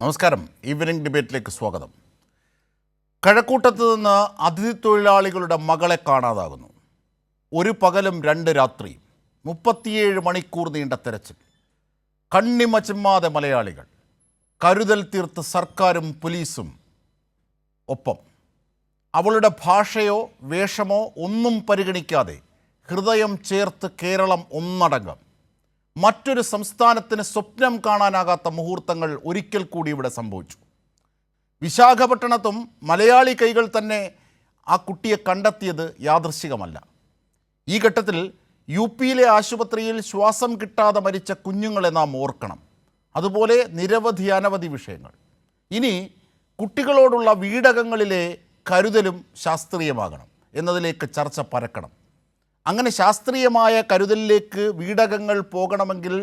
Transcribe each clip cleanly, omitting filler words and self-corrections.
നമസ്കാരം. ഈവനിംഗ് ഡിബേറ്റിലേക്ക് സ്വാഗതം. കഴക്കൂട്ടത്ത് നിന്ന് അതിഥി തൊഴിലാളികളുടെ മകളെ കാണാതാകുന്നു. ഒരു പകലും 2 രാത്രിയും 37 മണിക്കൂർ നീണ്ട തെരച്ചിൽ. കണ്ണിമ ചിമ്മാതെ മലയാളികൾ, കരുതൽ തീർത്ത് സർക്കാരും പോലീസും ഒപ്പം. അവളുടെ ഭാഷയോ വേഷമോ ഒന്നും പരിഗണിക്കാതെ ഹൃദയം ചേർത്ത് കേരളം ഒന്നടങ്കം. മറ്റൊരു സംസ്ഥാനത്തിന് സ്വപ്നം കാണാനാകാത്ത മുഹൂർത്തങ്ങൾ ഒരിക്കൽ കൂടി ഇവിടെ സംഭവിച്ചു. വിശാഖപട്ടണത്തും മലയാളി കൈകൾ തന്നെ ആ കുട്ടിയെ കണ്ടെത്തിയത് യാദൃശ്ചികമല്ല. ഈ ഘട്ടത്തിൽ യുപിയിലെ ആശുപത്രിയിൽ ശ്വാസം കിട്ടാതെ മരിച്ച കുഞ്ഞുങ്ങളെ നാം ഓർക്കണം. അതുപോലെ അനവധി വിഷയങ്ങൾ. ഇനി കുട്ടികളോടുള്ള വീടകങ്ങളിലെ കരുതലും ശാസ്ത്രീയമാകണം എന്നതിലേക്ക് ചർച്ച പരക്കണം. അങ്ങനെ ശാസ്ത്രീയമായ കരുതലിലേക്ക് വീടകങ്ങൾ പോകണമെങ്കിൽ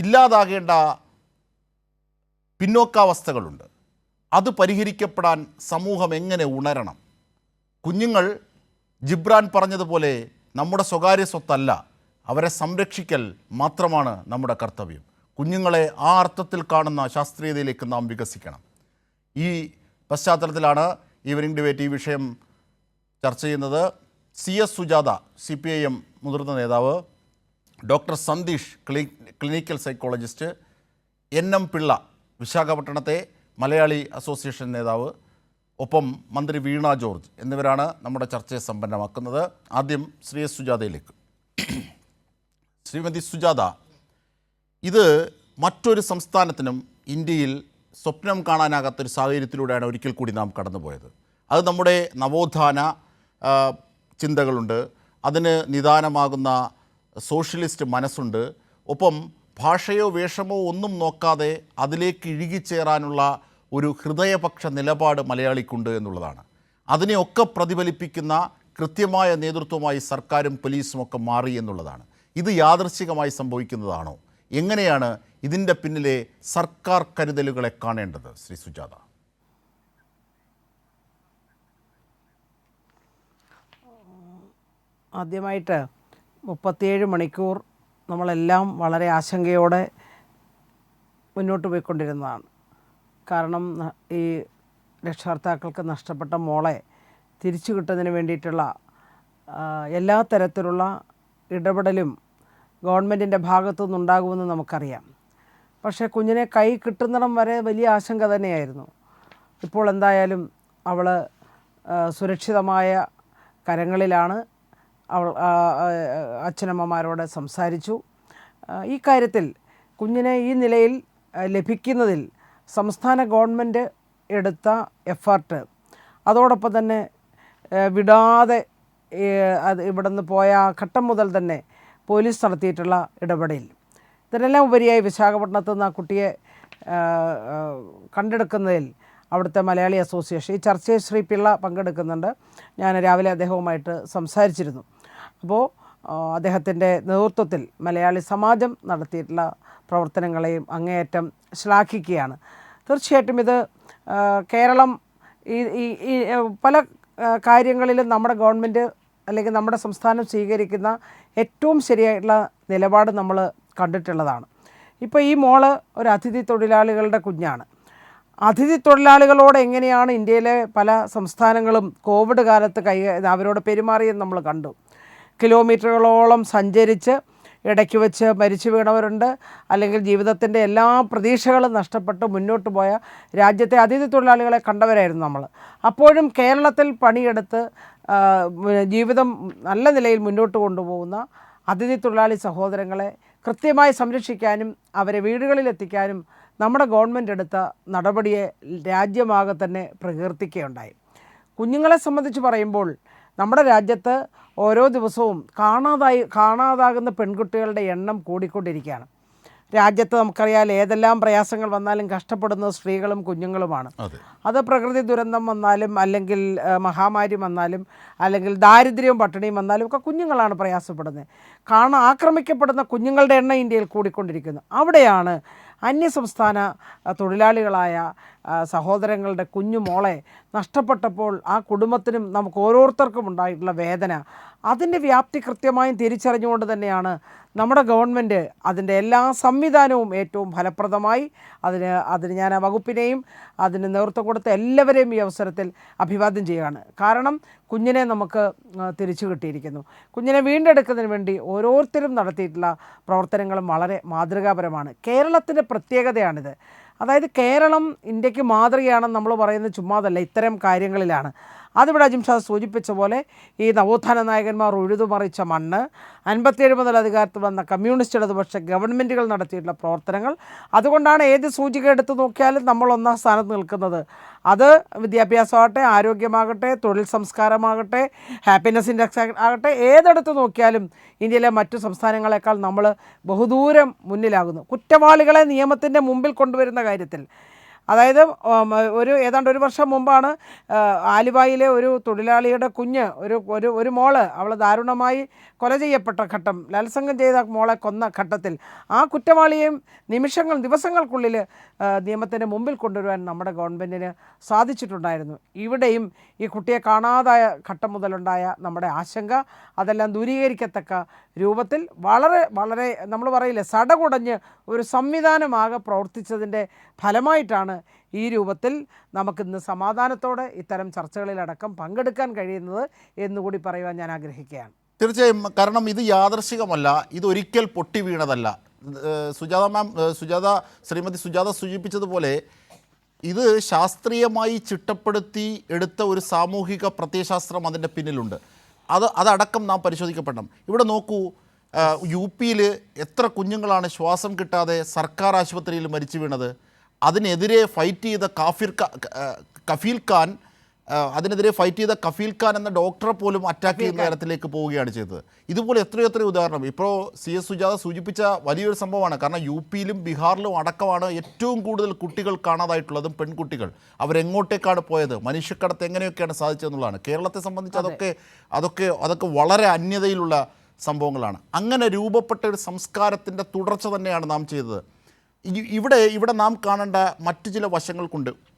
ഇല്ലാതാകേണ്ട പിന്നോക്കാവസ്ഥകളുണ്ട്. അത് പരിഹരിക്കപ്പെടാൻ സമൂഹം എങ്ങനെ ഉണരണം? കുഞ്ഞുങ്ങൾ ജിബ്രാൻ പറഞ്ഞതുപോലെ നമ്മുടെ സ്വകാര്യ സ്വത്തല്ല, അവരെ സംരക്ഷിക്കൽ മാത്രമാണ് നമ്മുടെ കർത്തവ്യം. കുഞ്ഞുങ്ങളെ ആ അർത്ഥത്തിൽ കാണുന്ന ശാസ്ത്രീയതയിലേക്ക് നാം വികസിക്കണം. ഈ പശ്ചാത്തലത്തിലാണ് ഈവനിംഗ് ഡിബേറ്റ് ഈ വിഷയം ചർച്ച ചെയ്യുന്നത്. CS സുജാത CPIM മുതിർന്ന നേതാവ്, doctor Santheesh clinical psychologist, NM Pillai വിശാഖപട്ടണത്തെ മലയാളി അസോസിയേഷൻ നേതാവ്, ഒപ്പം മന്ത്രി വീണ ജോർജ് എന്നിവരാണ് നമ്മുടെ ചർച്ചയെ സമ്പന്നമാക്കുന്നത്. ആദ്യം CS സുജാതയിലേക്ക്. ശ്രീമതി സുജാത, ഇത് മറ്റൊരു സംസ്ഥാനത്തിനും ഇന്ത്യയിൽ സ്വപ്നം കാണാനാകാത്തൊരു സാഹചര്യത്തിലൂടെയാണ് ഒരിക്കൽ കൂടി നാം കടന്നുപോയത്. അത് നമ്മുടെ നവോത്ഥാന ചിന്തകളുണ്ട്, അതിന് നിദാനമാകുന്ന സോഷ്യലിസ്റ്റ് മനസ്സുണ്ട്, ഒപ്പം ഭാഷയോ വേഷമോ ഒന്നും നോക്കാതെ അതിലേക്ക് ഇഴുകിച്ചേരാനുള്ള ഒരു ഹൃദയപക്ഷ നിലപാട് മലയാളിക്കുണ്ട് എന്നുള്ളതാണ്. അതിനെയൊക്കെ പ്രതിഫലിപ്പിക്കുന്ന കൃത്യമായ നേതൃത്വമായി സർക്കാരും പോലീസും ഒക്കെ മാറി എന്നുള്ളതാണ്. ഇത് യാദൃശ്ചികമായി സംഭവിക്കുന്നതാണോ? എങ്ങനെയാണ് ഇതിൻ്റെ പിന്നിലെ സർക്കാർ കരുതലുകളെ കാണേണ്ടത്? ശ്രീ സുജാത. ആദ്യമായിട്ട് 37 മണിക്കൂർ നമ്മളെല്ലാം വളരെ ആശങ്കയോടെ മുന്നോട്ട് പോയിക്കൊണ്ടിരുന്നതാണ്. കാരണം ഈ രക്ഷകർത്താക്കൾക്ക് നഷ്ടപ്പെട്ട മോളെ തിരിച്ചു കിട്ടുന്നതിന് വേണ്ടിയിട്ടുള്ള എല്ലാ തരത്തിലുള്ള ഇടപെടലും ഗവൺമെൻറ്റിൻ്റെ ഭാഗത്തു നിന്നുണ്ടാകുമെന്ന് നമുക്കറിയാം. പക്ഷേ കുഞ്ഞിനെ കൈ കിട്ടുന്നിടം വരെ വലിയ ആശങ്ക തന്നെയായിരുന്നു. ഇപ്പോൾ എന്തായാലും അവൾ സുരക്ഷിതമായ കരങ്ങളിലാണ്. അവൾ അച്ഛനമ്മമാരോട് സംസാരിച്ചു. ഈ കാര്യത്തിൽ കുഞ്ഞിനെ ഈ നിലയിൽ ലഭിക്കുന്നതിൽ സംസ്ഥാന ഗവൺമെൻറ് എടുത്ത എഫർട്ട്, അതോടൊപ്പം തന്നെ വിടാതെ ഇവിടുന്ന് പോയ ഘട്ടം മുതൽ തന്നെ പോലീസ് നടത്തിയിട്ടുള്ള ഇടപെടൽ, ഇതിനെല്ലാം ഉപരിയായി വിശാഖപട്ടണത്ത് നിന്ന് ആ കുട്ടിയെ കണ്ടെടുക്കുന്നതിൽ അവിടുത്തെ മലയാളി അസോസിയേഷൻ, ഈ ചർച്ചയിൽ ശ്രീ പിള്ള പങ്കെടുക്കുന്നുണ്ട്. ഞാൻ രാവിലെ അദ്ദേഹവുമായിട്ട് സംസാരിച്ചിരുന്നു. അപ്പോൾ അദ്ദേഹത്തിൻ്റെ നേതൃത്വത്തിൽ മലയാളി സമാജം നടത്തിയിട്ടുള്ള പ്രവർത്തനങ്ങളെയും അങ്ങേയറ്റം ശ്ലാഘിക്കുകയാണ്. തീർച്ചയായിട്ടും ഇത് കേരളം ഈ പല കാര്യങ്ങളിലും നമ്മുടെ ഗവൺമെൻറ് അല്ലെങ്കിൽ നമ്മുടെ സംസ്ഥാനം സ്വീകരിക്കുന്ന ഏറ്റവും ശരിയായിട്ടുള്ള നിലപാട് നമ്മൾ കണ്ടിട്ടുള്ളതാണ്. ഇപ്പോൾ ഈ മോള് ഒരു അതിഥി തൊഴിലാളികളുടെ കുഞ്ഞാണ്. അതിഥി തൊഴിലാളികളോട് എങ്ങനെയാണ് ഇന്ത്യയിലെ പല സംസ്ഥാനങ്ങളും കോവിഡ് കാലത്ത് അവരോട് പെരുമാറിയെന്ന് നമ്മൾ കണ്ടു. കിലോമീറ്ററുകളോളം സഞ്ചരിച്ച് ഇടയ്ക്ക് വെച്ച് മരിച്ചു വീണവരുണ്ട്, അല്ലെങ്കിൽ ജീവിതത്തിൻ്റെ എല്ലാ പ്രതീക്ഷകളും നഷ്ടപ്പെട്ട് മുന്നോട്ട് പോയ രാജ്യത്തെ അതിഥി തൊഴിലാളികളെ കണ്ടവരായിരുന്നു നമ്മൾ. അപ്പോഴും കേരളത്തിൽ പണിയെടുത്ത് ജീവിതം നല്ല നിലയിൽ മുന്നോട്ട് കൊണ്ടുപോകുന്ന അതിഥി തൊഴിലാളി സഹോദരങ്ങളെ കൃത്യമായി സംരക്ഷിക്കാനും അവരെ വീടുകളിലെത്തിക്കാനും നമ്മുടെ ഗവൺമെൻറ് എടുത്ത നടപടിയെ രാജ്യമാകെ തന്നെ പ്രകീർത്തിക്കുകയുണ്ടായി. കുഞ്ഞുങ്ങളെ സംബന്ധിച്ച് പറയുമ്പോൾ നമ്മുടെ രാജ്യത്ത് ഓരോ ദിവസവും കാണാതാകുന്ന പെൺകുട്ടികളുടെ എണ്ണം കൂടിക്കൊണ്ടിരിക്കുകയാണ്. രാജ്യത്ത് നമുക്കറിയാം ഏതെല്ലാം പ്രയാസങ്ങൾ വന്നാലും കഷ്ടപ്പെടുന്നത് സ്ത്രീകളും കുഞ്ഞുങ്ങളുമാണ്. അത് പ്രകൃതി ദുരന്തം വന്നാലും, അല്ലെങ്കിൽ മഹാമാരി വന്നാലും, അല്ലെങ്കിൽ ദാരിദ്ര്യവും പട്ടിണിയും വന്നാലും ഒക്കെ കുഞ്ഞുങ്ങളാണ് പ്രയാസപ്പെടുന്നത്. ആക്രമിക്കപ്പെടുന്ന കുഞ്ഞുങ്ങളുടെ എണ്ണം ഇന്ത്യയിൽ കൂടിക്കൊണ്ടിരിക്കുന്നു. അവിടെയാണ് അന്യസംസ്ഥാന തൊഴിലാളികളായ സഹോദരങ്ങളുടെ കുഞ്ഞു മോളെ നഷ്ടപ്പെട്ടപ്പോൾ ആ കുടുംബത്തിനും നമുക്ക് ഓരോരുത്തർക്കും ഉണ്ടായിട്ടുള്ള വേദന, അതിൻ്റെ വ്യാപ്തി കൃത്യമായും തിരിച്ചറിഞ്ഞുകൊണ്ട് തന്നെയാണ് നമ്മുടെ ഗവൺമെൻറ് അതിൻ്റെ എല്ലാ സംവിധാനവും ഏറ്റവും ഫലപ്രദമായി അതിന് ഞാൻ ആ വകുപ്പിനെയും അതിന് നേതൃത്വം കൊടുത്ത എല്ലാവരെയും ഈ അവസരത്തിൽ അഭിവാദ്യം ചെയ്യുകയാണ്. കാരണം കുഞ്ഞിനെ നമുക്ക് തിരിച്ചു കിട്ടിയിരിക്കുന്നു. കുഞ്ഞിനെ വീണ്ടെടുക്കുന്നതിന് വേണ്ടി ഓരോരുത്തരും നടത്തിയിട്ടുള്ള പ്രവർത്തനങ്ങളും വളരെ മാതൃകാപരമാണ്. കേരളത്തിൻ്റെ പ്രത്യേകതയാണിത്. അതായത് കേരളം ഇന്ത്യക്ക് മാതൃകയാണെന്ന് നമ്മൾ പറയുന്നത് ചുമ്മാതല്ല, ഇത്തരം കാര്യങ്ങളിലാണ്. അതിവിടെ അജിംഷാദ് സൂചിപ്പിച്ച പോലെ ഈ നവോത്ഥാന നായകന്മാർ ഉഴുതുമറിച്ച മണ്ണ്, 57 മുതൽ അധികാരത്തിൽ വന്ന കമ്മ്യൂണിസ്റ്റ് ഇടതുപക്ഷ ഗവൺമെൻറ്റുകൾ നടത്തിയിട്ടുള്ള പ്രവർത്തനങ്ങൾ, അതുകൊണ്ടാണ് ഏത് സൂചിക എടുത്തു നോക്കിയാലും നമ്മൾ ഒന്നാം സ്ഥാനത്ത് നിൽക്കുന്നത്. അത് വിദ്യാഭ്യാസമാകട്ടെ, ആരോഗ്യമാകട്ടെ, തൊഴിൽ സംസ്കാരമാകട്ടെ, ഹാപ്പിനെസ് ഇൻഡെക്സ് ആകട്ടെ, ഏതെടുത്ത് നോക്കിയാലും ഇന്ത്യയിലെ മറ്റു സംസ്ഥാനങ്ങളെക്കാൾ നമ്മൾ ബഹുദൂരം മുന്നിലാകുന്നു. കുറ്റവാളികളെ നിയമത്തിൻ്റെ മുമ്പിൽ കൊണ്ടുവരുന്ന കാര്യത്തിൽ, അതായത് ഏതാണ്ട് ഒരു വർഷം മുമ്പാണ് ആലുവായിലെ ഒരു തൊഴിലാളിയുടെ കുഞ്ഞ്, ഒരു മോള്, അവൾ ദാരുണമായി കൊല ചെയ്യപ്പെട്ട ഘട്ടം, ബലാത്സംഗം ചെയ്ത മോളെ കൊന്ന ഘട്ടത്തിൽ ആ കുറ്റവാളിയെയും ദിവസങ്ങൾക്കുള്ളിൽ നിയമത്തിൻ്റെ മുമ്പിൽ കൊണ്ടുവരുവാൻ നമ്മുടെ ഗവൺമെൻറ്റിന് സാധിച്ചിട്ടുണ്ടായിരുന്നു. ഇവിടെയും ഈ കുട്ടിയെ കാണാതായ ഘട്ടം മുതലുണ്ടായ നമ്മുടെ ആശങ്ക, അതെല്ലാം ദൂരീകരിക്കത്തക്ക രൂപത്തിൽ വളരെ വളരെ നമ്മൾ പറയില്ലേ, സടകുടഞ്ഞ് ഒരു സംവിധാനമാകെ പ്രവർത്തിച്ചതിൻ്റെ ഫലമായിട്ടാണ് ഈ രൂപത്തിൽ നമുക്കിന്ന് സമാധാനത്തോടെ ഇത്തരം ചർച്ചകളിലടക്കം പങ്കെടുക്കാൻ കഴിയുന്നത് എന്നുകൂടി പറയുവാൻ ഞാൻ ആഗ്രഹിക്കുകയാണ്. തീർച്ചയായും. കാരണം ഇത് യാദർശികമല്ല, ഇതൊരിക്കൽ പൊട്ടി വീണതല്ല. ശ്രീമതി സുജാത സൂചിപ്പിച്ചതുപോലെ ഇത് ശാസ്ത്രീയമായി ചിട്ടപ്പെടുത്തി എടുത്ത ഒരു സാമൂഹിക പ്രത്യയശാസ്ത്രം അതിൻ്റെ പിന്നിലുണ്ട്. അതടക്കം നാം പരിശോധിക്കപ്പെടണം. ഇവിടെ നോക്കൂ, യു.പിയിൽ എത്ര കുഞ്ഞുങ്ങളാണ് ശ്വാസം കിട്ടാതെ സർക്കാർ ആശുപത്രിയിൽ മരിച്ചു വീണത്. അതിനെതിരെ ഫൈറ്റ് ചെയ്ത കഫീൽ ഖാൻ എന്ന ഡോക്ടറെ പോലും അറ്റാക്ക് ചെയ്യുന്ന തരത്തിലേക്ക് പോവുകയാണ് ചെയ്തത്. ഇതുപോലെ എത്രയെത്ര ഉദാഹരണം. ഇപ്പോൾ CS സുജാത സൂചിപ്പിച്ച വലിയൊരു സംഭവമാണ്. കാരണം യുപിയിലും ബീഹാറിലും അടക്കമാണ് ഏറ്റവും കൂടുതൽ കുട്ടികൾ കാണാതായിട്ടുള്ളതും പെൺകുട്ടികൾ. അവരെങ്ങോട്ടേക്കാണ് പോയത്, മനുഷ്യക്കടത്ത് എങ്ങനെയൊക്കെയാണ് സാധിച്ചതെന്നുള്ളതാണ്. കേരളത്തെ സംബന്ധിച്ച് അതൊക്കെ വളരെ അന്യതയിലുള്ള സംഭവങ്ങളാണ്. അങ്ങനെ രൂപപ്പെട്ട ഒരു സംസ്കാരത്തിൻ്റെ തുടർച്ച തന്നെയാണ് നാം ചെയ്തത്. ഇവിടെ നാം കാണേണ്ട മറ്റു ചില വശങ്ങൾ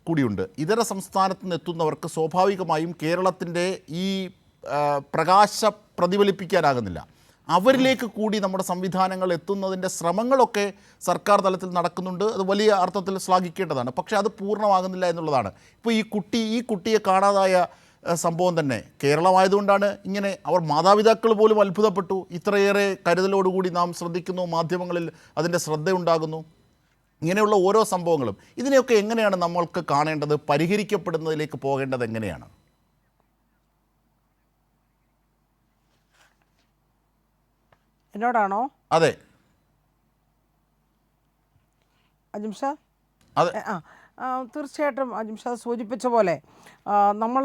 കൂടിയുണ്ട്. ഇതര സംസ്ഥാനത്ത് നിന്ന് എത്തുന്നവർക്ക് സ്വാഭാവികമായും കേരളത്തിൻ്റെ ഈ പ്രകാശ പ്രതിഫലിപ്പിക്കാനാകുന്നില്ല. അവരിലേക്ക് കൂടി നമ്മുടെ സംവിധാനങ്ങൾ എത്തുന്നതിൻ്റെ ശ്രമങ്ങളൊക്കെ സർക്കാർ തലത്തിൽ നടക്കുന്നുണ്ട്. അത് വലിയ അർത്ഥത്തിൽ ശ്ലാഘിക്കേണ്ടതാണ്. പക്ഷേ അത് പൂർണ്ണമാകുന്നില്ല എന്നുള്ളതാണ്. ഇപ്പോൾ ഈ കുട്ടിയെ കാണാതായ സംഭവം തന്നെ കേരളമായതുകൊണ്ടാണ് ഇങ്ങനെ. അവർ മാതാപിതാക്കൾ പോലും അത്ഭുതപ്പെട്ടു. ഇത്രയേറെ കരുതലോടുകൂടി നാം ശ്രദ്ധിക്കുന്നു, മാധ്യമങ്ങളിൽ അതിൻ്റെ ശ്രദ്ധയുണ്ടാകുന്നു. ഇങ്ങനെയുള്ള ഓരോ സംഭവങ്ങളും ഇതിനെയൊക്കെ എങ്ങനെയാണ് നമ്മൾക്ക് കാണേണ്ടത്? പരിഹരിക്കപ്പെടുന്നതിലേക്ക് പോകേണ്ടത് എങ്ങനെയാണ്? എന്നോടാണോ? അതെ അജിംഷാ. അതെ, തീർച്ചയായിട്ടും അജിംഷാ സൂചിപ്പിച്ച പോലെ നമ്മൾ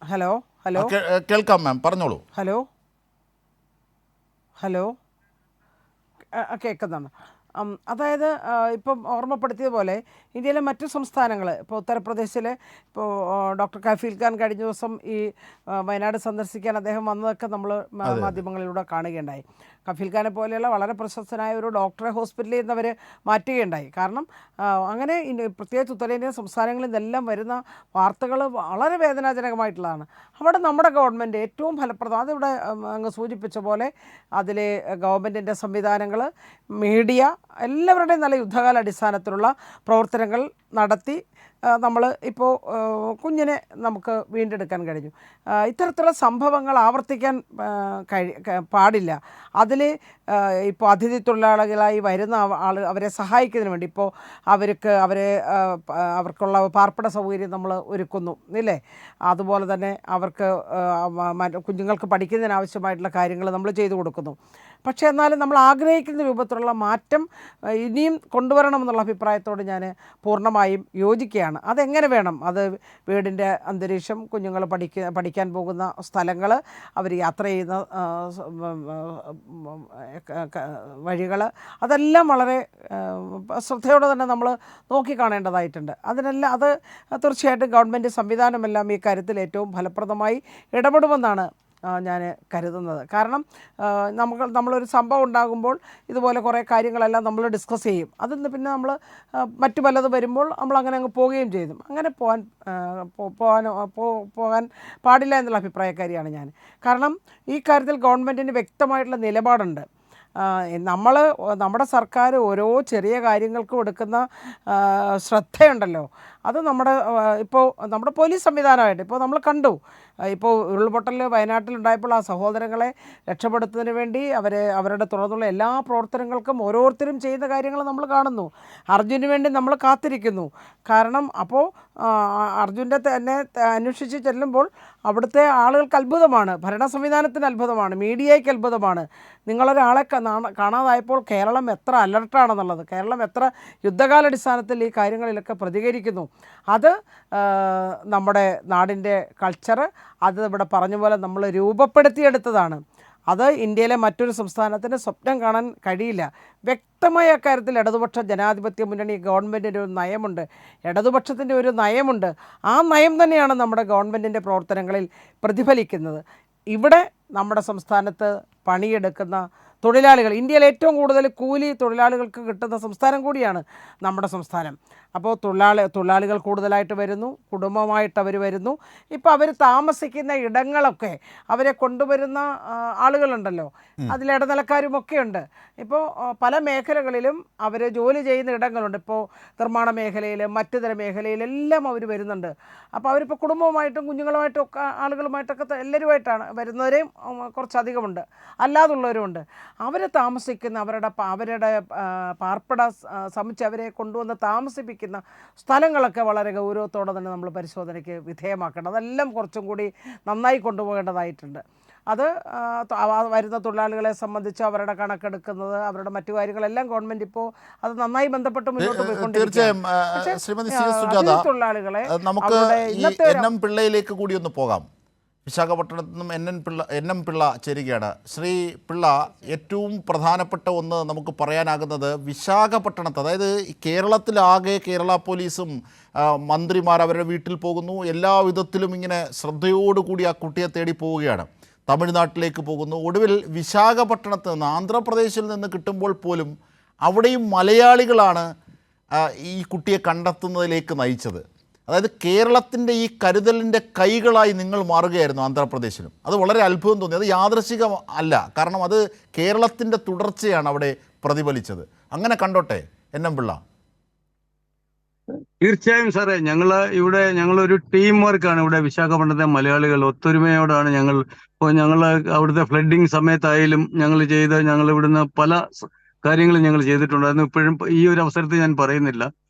ഹലോ കേൾക്കാം മാം, പറഞ്ഞോളൂ. ഹലോ കേൾക്കുന്നുണ്ട്. അതായത് ഇപ്പം ഓർമ്മപ്പെടുത്തിയതുപോലെ ഇന്ത്യയിലെ മറ്റു സംസ്ഥാനങ്ങൾ, ഇപ്പോൾ ഉത്തർപ്രദേശിൽ ഇപ്പോൾ ഡോക്ടർ കഫീൽ ഖാൻ കഴിഞ്ഞ ദിവസം ഈ വയനാട് സന്ദർശിക്കാൻ അദ്ദേഹം വന്നതൊക്കെ നമ്മൾ മാധ്യമങ്ങളിലൂടെ കാണുകയുണ്ടായി. കഫീൽ ഖാനെ പോലെയുള്ള വളരെ പ്രശസ്തനായ ഒരു ഡോക്ടറെ ഹോസ്പിറ്റലിൽ നിന്ന് അവർ മാറ്റുകയുണ്ടായി. കാരണം അങ്ങനെ പ്രത്യേകിച്ച് ഉത്തരേന്ത്യൻ സംസ്ഥാനങ്ങളിൽ നിന്നെല്ലാം വരുന്ന വാർത്തകൾ വളരെ വേദനാജനകമായിട്ടുള്ളതാണ്. അവിടെ നമ്മുടെ ഗവൺമെൻറ് ഏറ്റവും ഫലപ്രദം, അതിവിടെ അങ്ങ് സൂചിപ്പിച്ച പോലെ അതിലെ ഗവൺമെൻറ്റിൻ്റെ സംവിധാനങ്ങൾ, മീഡിയ, എല്ലാവരുടെയും നല്ല യുദ്ധകാല അടിസ്ഥാനത്തിലുള്ള പ്രവർത്തനങ്ങൾ നടത്തി നമ്മൾ ഇപ്പോൾ കുഞ്ഞിനെ നമുക്ക് വീണ്ടെടുക്കാൻ കഴിഞ്ഞു. ഇത്തരത്തിലുള്ള സംഭവങ്ങൾ ആവർത്തിക്കാൻ പാടില്ല. അതിൽ ഇപ്പോൾ അതിഥി തൊഴിലാളികളായി വരുന്ന അവരെ സഹായിക്കുന്നതിന് വേണ്ടി ഇപ്പോൾ അവർക്കുള്ള പാർപ്പിട സൗകര്യം നമ്മൾ ഒരുക്കുന്നു ഇല്ലേ. അതുപോലെ തന്നെ അവർക്ക് കുഞ്ഞുങ്ങൾക്ക് പഠിക്കുന്നതിനാവശ്യമായിട്ടുള്ള കാര്യങ്ങൾ നമ്മൾ ചെയ്തു കൊടുക്കുന്നു. പക്ഷേ എന്നാലും നമ്മൾ ആഗ്രഹിക്കുന്ന രൂപത്തിലുള്ള മാറ്റം ഇനിയും കൊണ്ടുവരണമെന്നുള്ള അഭിപ്രായത്തോട് ഞാൻ പൂർണ്ണമായും യോജിക്കുകയാണ്. അതെങ്ങനെ വേണം? അത് വീടിൻ്റെ അന്തരീക്ഷം, കുഞ്ഞുങ്ങൾ പഠിക്കാൻ പോകുന്ന സ്ഥലങ്ങൾ, അവർ യാത്ര ചെയ്യുന്ന വഴികൾ, അതെല്ലാം വളരെ ശ്രദ്ധയോടെ തന്നെ നമ്മൾ നോക്കിക്കാണേണ്ടതായിട്ടുണ്ട്. അതിനെല്ലാം തീർച്ചയായിട്ടും ഗവൺമെൻറ് സംവിധാനമെല്ലാം ഈ കാര്യത്തിൽ ഏറ്റവും ഫലപ്രദമായി ഇടപെടുമെന്നാണ് ഞാൻ കരുതുന്നത്. കാരണം നമ്മളൊരു സംഭവം ഉണ്ടാകുമ്പോൾ ഇതുപോലെ കുറേ കാര്യങ്ങളെല്ലാം നമ്മൾ ഡിസ്കസ് ചെയ്യും. അതിൽ പിന്നെ നമ്മൾ മറ്റു പലത് വരുമ്പോൾ നമ്മൾ അങ്ങനെ അങ്ങ് പോവുകയും ചെയ്തു. അങ്ങനെ പോകാൻ പാടില്ല എന്നുള്ള അഭിപ്രായക്കാരിയാണ് ഞാൻ. കാരണം ഈ കാര്യത്തിൽ ഗവൺമെൻറ്റിന് വ്യക്തമായിട്ടുള്ള നിലപാടുണ്ട്. നമ്മുടെ സർക്കാർ ഓരോ ചെറിയ കാര്യങ്ങൾക്കും എടുക്കുന്ന ശ്രദ്ധയുണ്ടല്ലോ, അത് നമ്മുടെ പോലീസ് സംവിധാനമായിട്ട് ഇപ്പോൾ നമ്മൾ കണ്ടു. ഇപ്പോൾ ഉരുൾപൊട്ടൽ വയനാട്ടിലുണ്ടായപ്പോൾ ആ സഹോദരങ്ങളെ രക്ഷപ്പെടുത്തുന്നതിന് വേണ്ടി അവരുടെ തുടർന്നുള്ള എല്ലാ പ്രവർത്തനങ്ങൾക്കും ഓരോരുത്തരും ചെയ്യുന്ന കാര്യങ്ങൾ നമ്മൾ കാണുന്നു. അർജുന് വേണ്ടി നമ്മൾ കാത്തിരിക്കുന്നു. കാരണം അപ്പോൾ അർജുൻ്റെ തന്നെ അന്വേഷിച്ച് ചെല്ലുമ്പോൾ അവിടുത്തെ ആളുകൾക്ക് അത്ഭുതമാണ്, ഭരണ സംവിധാനത്തിന് അത്ഭുതമാണ്, മീഡിയയ്ക്ക് അത്ഭുതമാണ്. നിങ്ങളൊരാളെ കാണാതായപ്പോൾ കേരളം എത്ര അലർട്ടാണെന്നുള്ളത്, കേരളം എത്ര യുദ്ധകാലാടിസ്ഥാനത്തിൽ ഈ കാര്യങ്ങളിലൊക്കെ പ്രതികരിക്കുന്നു. അത് നമ്മുടെ നാടിൻ്റെ കൾച്ചറ്, അത് ഇവിടെ പറഞ്ഞ പോലെ നമ്മൾ രൂപപ്പെടുത്തിയെടുത്തതാണ്. അത് ഇന്ത്യയിലെ മറ്റൊരു സംസ്ഥാനത്തിന് സ്വപ്നം കാണാൻ കഴിയില്ല. വ്യക്തമായ അക്കാര്യത്തിൽ ഇടതുപക്ഷ ജനാധിപത്യ മുന്നണി ഗവൺമെൻറ്റിൻ്റെ ഒരു നയമുണ്ട്, ഇടതുപക്ഷത്തിൻ്റെ ഒരു നയമുണ്ട്. ആ നയം തന്നെയാണ് നമ്മുടെ ഗവൺമെൻറ്റിൻ്റെ പ്രവർത്തനങ്ങളിൽ പ്രതിഫലിക്കുന്നത്. ഇവിടെ നമ്മുടെ സംസ്ഥാനത്ത് പണിയെടുക്കുന്ന തൊഴിലാളികൾ, ഇന്ത്യയിൽ ഏറ്റവും കൂടുതൽ കൂലി തൊഴിലാളികൾക്ക് കിട്ടുന്ന സംസ്ഥാനം കൂടിയാണ് നമ്മുടെ സംസ്ഥാനം. അപ്പോൾ തൊഴിലാളികൾ കൂടുതലായിട്ട് വരുന്നു, കുടുംബമായിട്ട് അവർ വരുന്നു. ഇപ്പോൾ അവർ താമസിക്കുന്ന ഇടങ്ങളൊക്കെ അവരെ കൊണ്ടുവരുന്ന ആളുകളുണ്ടല്ലോ, അതിലിടനിലക്കാരുമൊക്കെ ഉണ്ട്. ഇപ്പോൾ പല മേഖലകളിലും അവർ ജോലി ചെയ്യുന്ന ഇടങ്ങളുണ്ട്. ഇപ്പോൾ നിർമ്മാണ മേഖലയിൽ, മറ്റു തര മേഖലയിലെല്ലാം അവർ വരുന്നുണ്ട്. അപ്പോൾ അവരിപ്പോൾ കുടുംബവുമായിട്ടും കുഞ്ഞുങ്ങളുമായിട്ടും ഒക്കെ ആളുകളുമായിട്ടൊക്കെ എല്ലാവരുമായിട്ടാണ് വരുന്നവരെയും കുറച്ചധികമുണ്ട്, അല്ലാതുള്ളവരുമുണ്ട്. അവർ താമസിക്കുന്ന അവരുടെ പാർപ്പിട സമുച്ചയം അവരെ കൊണ്ടുവന്ന് താമസിപ്പിക്കുന്ന സ്ഥലങ്ങളൊക്കെ വളരെ ഗൗരവത്തോടെ തന്നെ നമ്മൾ പരിശോധനയ്ക്ക് വിധേയമാക്കണം. അതെല്ലാം കുറച്ചും കൂടി നന്നായി കൊണ്ടുപോകേണ്ടതായിട്ടുണ്ട്. അത് വരുന്ന തൊഴിലാളികളെ സംബന്ധിച്ച് അവരുടെ കണക്കെടുക്കുന്നത്, അവരുടെ മറ്റു കാര്യങ്ങളെല്ലാം ഗവൺമെൻറ് ഇപ്പോൾ അത് നന്നായി ബന്ധപ്പെട്ട് മുന്നോട്ട് പോയിക്കൊണ്ടിരിക്കുകയാണ്. തൊഴിലാളികളെ നമുക്ക് NM പിള്ളയിലേക്ക് കൂടി ഒന്ന് പോകാം. വിശാഖപട്ടണത്തു നിന്നും NM പിള്ള ചേരുകയാണ്. ശ്രീ പിള്ള, ഏറ്റവും പ്രധാനപ്പെട്ട ഒന്ന് നമുക്ക് പറയാനാകുന്നത് വിശാഖപട്ടണത്ത്, അതായത് കേരളത്തിലാകെ കേരള പോലീസും മന്ത്രിമാർ അവരുടെ വീട്ടിൽ പോകുന്നു, എല്ലാ വിധത്തിലും ഇങ്ങനെ ശ്രദ്ധയോടുകൂടി ആ കുട്ടിയെ തേടി പോവുകയാണ്. തമിഴ്നാട്ടിലേക്ക് പോകുന്നു. ഒടുവിൽ വിശാഖപട്ടണത്ത് നിന്ന്, ആന്ധ്രാപ്രദേശിൽ നിന്ന് കിട്ടുമ്പോൾ പോലും അവിടെയും മലയാളികളാണ് ഈ കുട്ടിയെ കണ്ടെത്തുന്നതിലേക്ക് നയിച്ചത്. അതായത് കേരളത്തിൻ്റെ ഈ കരുതലിൻ്റെ കൈകളായി നിങ്ങൾ മാറുകയായിരുന്നു ആന്ധ്രാപ്രദേശിലും. അത് വളരെ അത്ഭുതം തോന്നി. അത് യാദൃശികം അല്ല, കാരണം അത് കേരളത്തിൻ്റെ തുടർച്ചയാണ് അവിടെ പ്രതിഫലിച്ചത്. അങ്ങനെ കണ്ടോട്ടെ NM പിള്ള. തീർച്ചയായും സാറേ, ഞങ്ങളൊരു ടീം വർക്കാണ് ഇവിടെ. വിശാഖപട്ടണത്തെ മലയാളികൾ ഒത്തൊരുമയോടാണ് ഞങ്ങൾ അവിടുത്തെ ഫ്ലഡിങ് സമയത്തായാലും ഞങ്ങൾ ഇവിടുന്ന് പല കാര്യങ്ങളും ഞങ്ങൾ ചെയ്തിട്ടുണ്ടായിരുന്നു. ഇപ്പോഴും ഈ ഒരു അവസരത്തിൽ ഞാൻ പറയുന്നില്ല.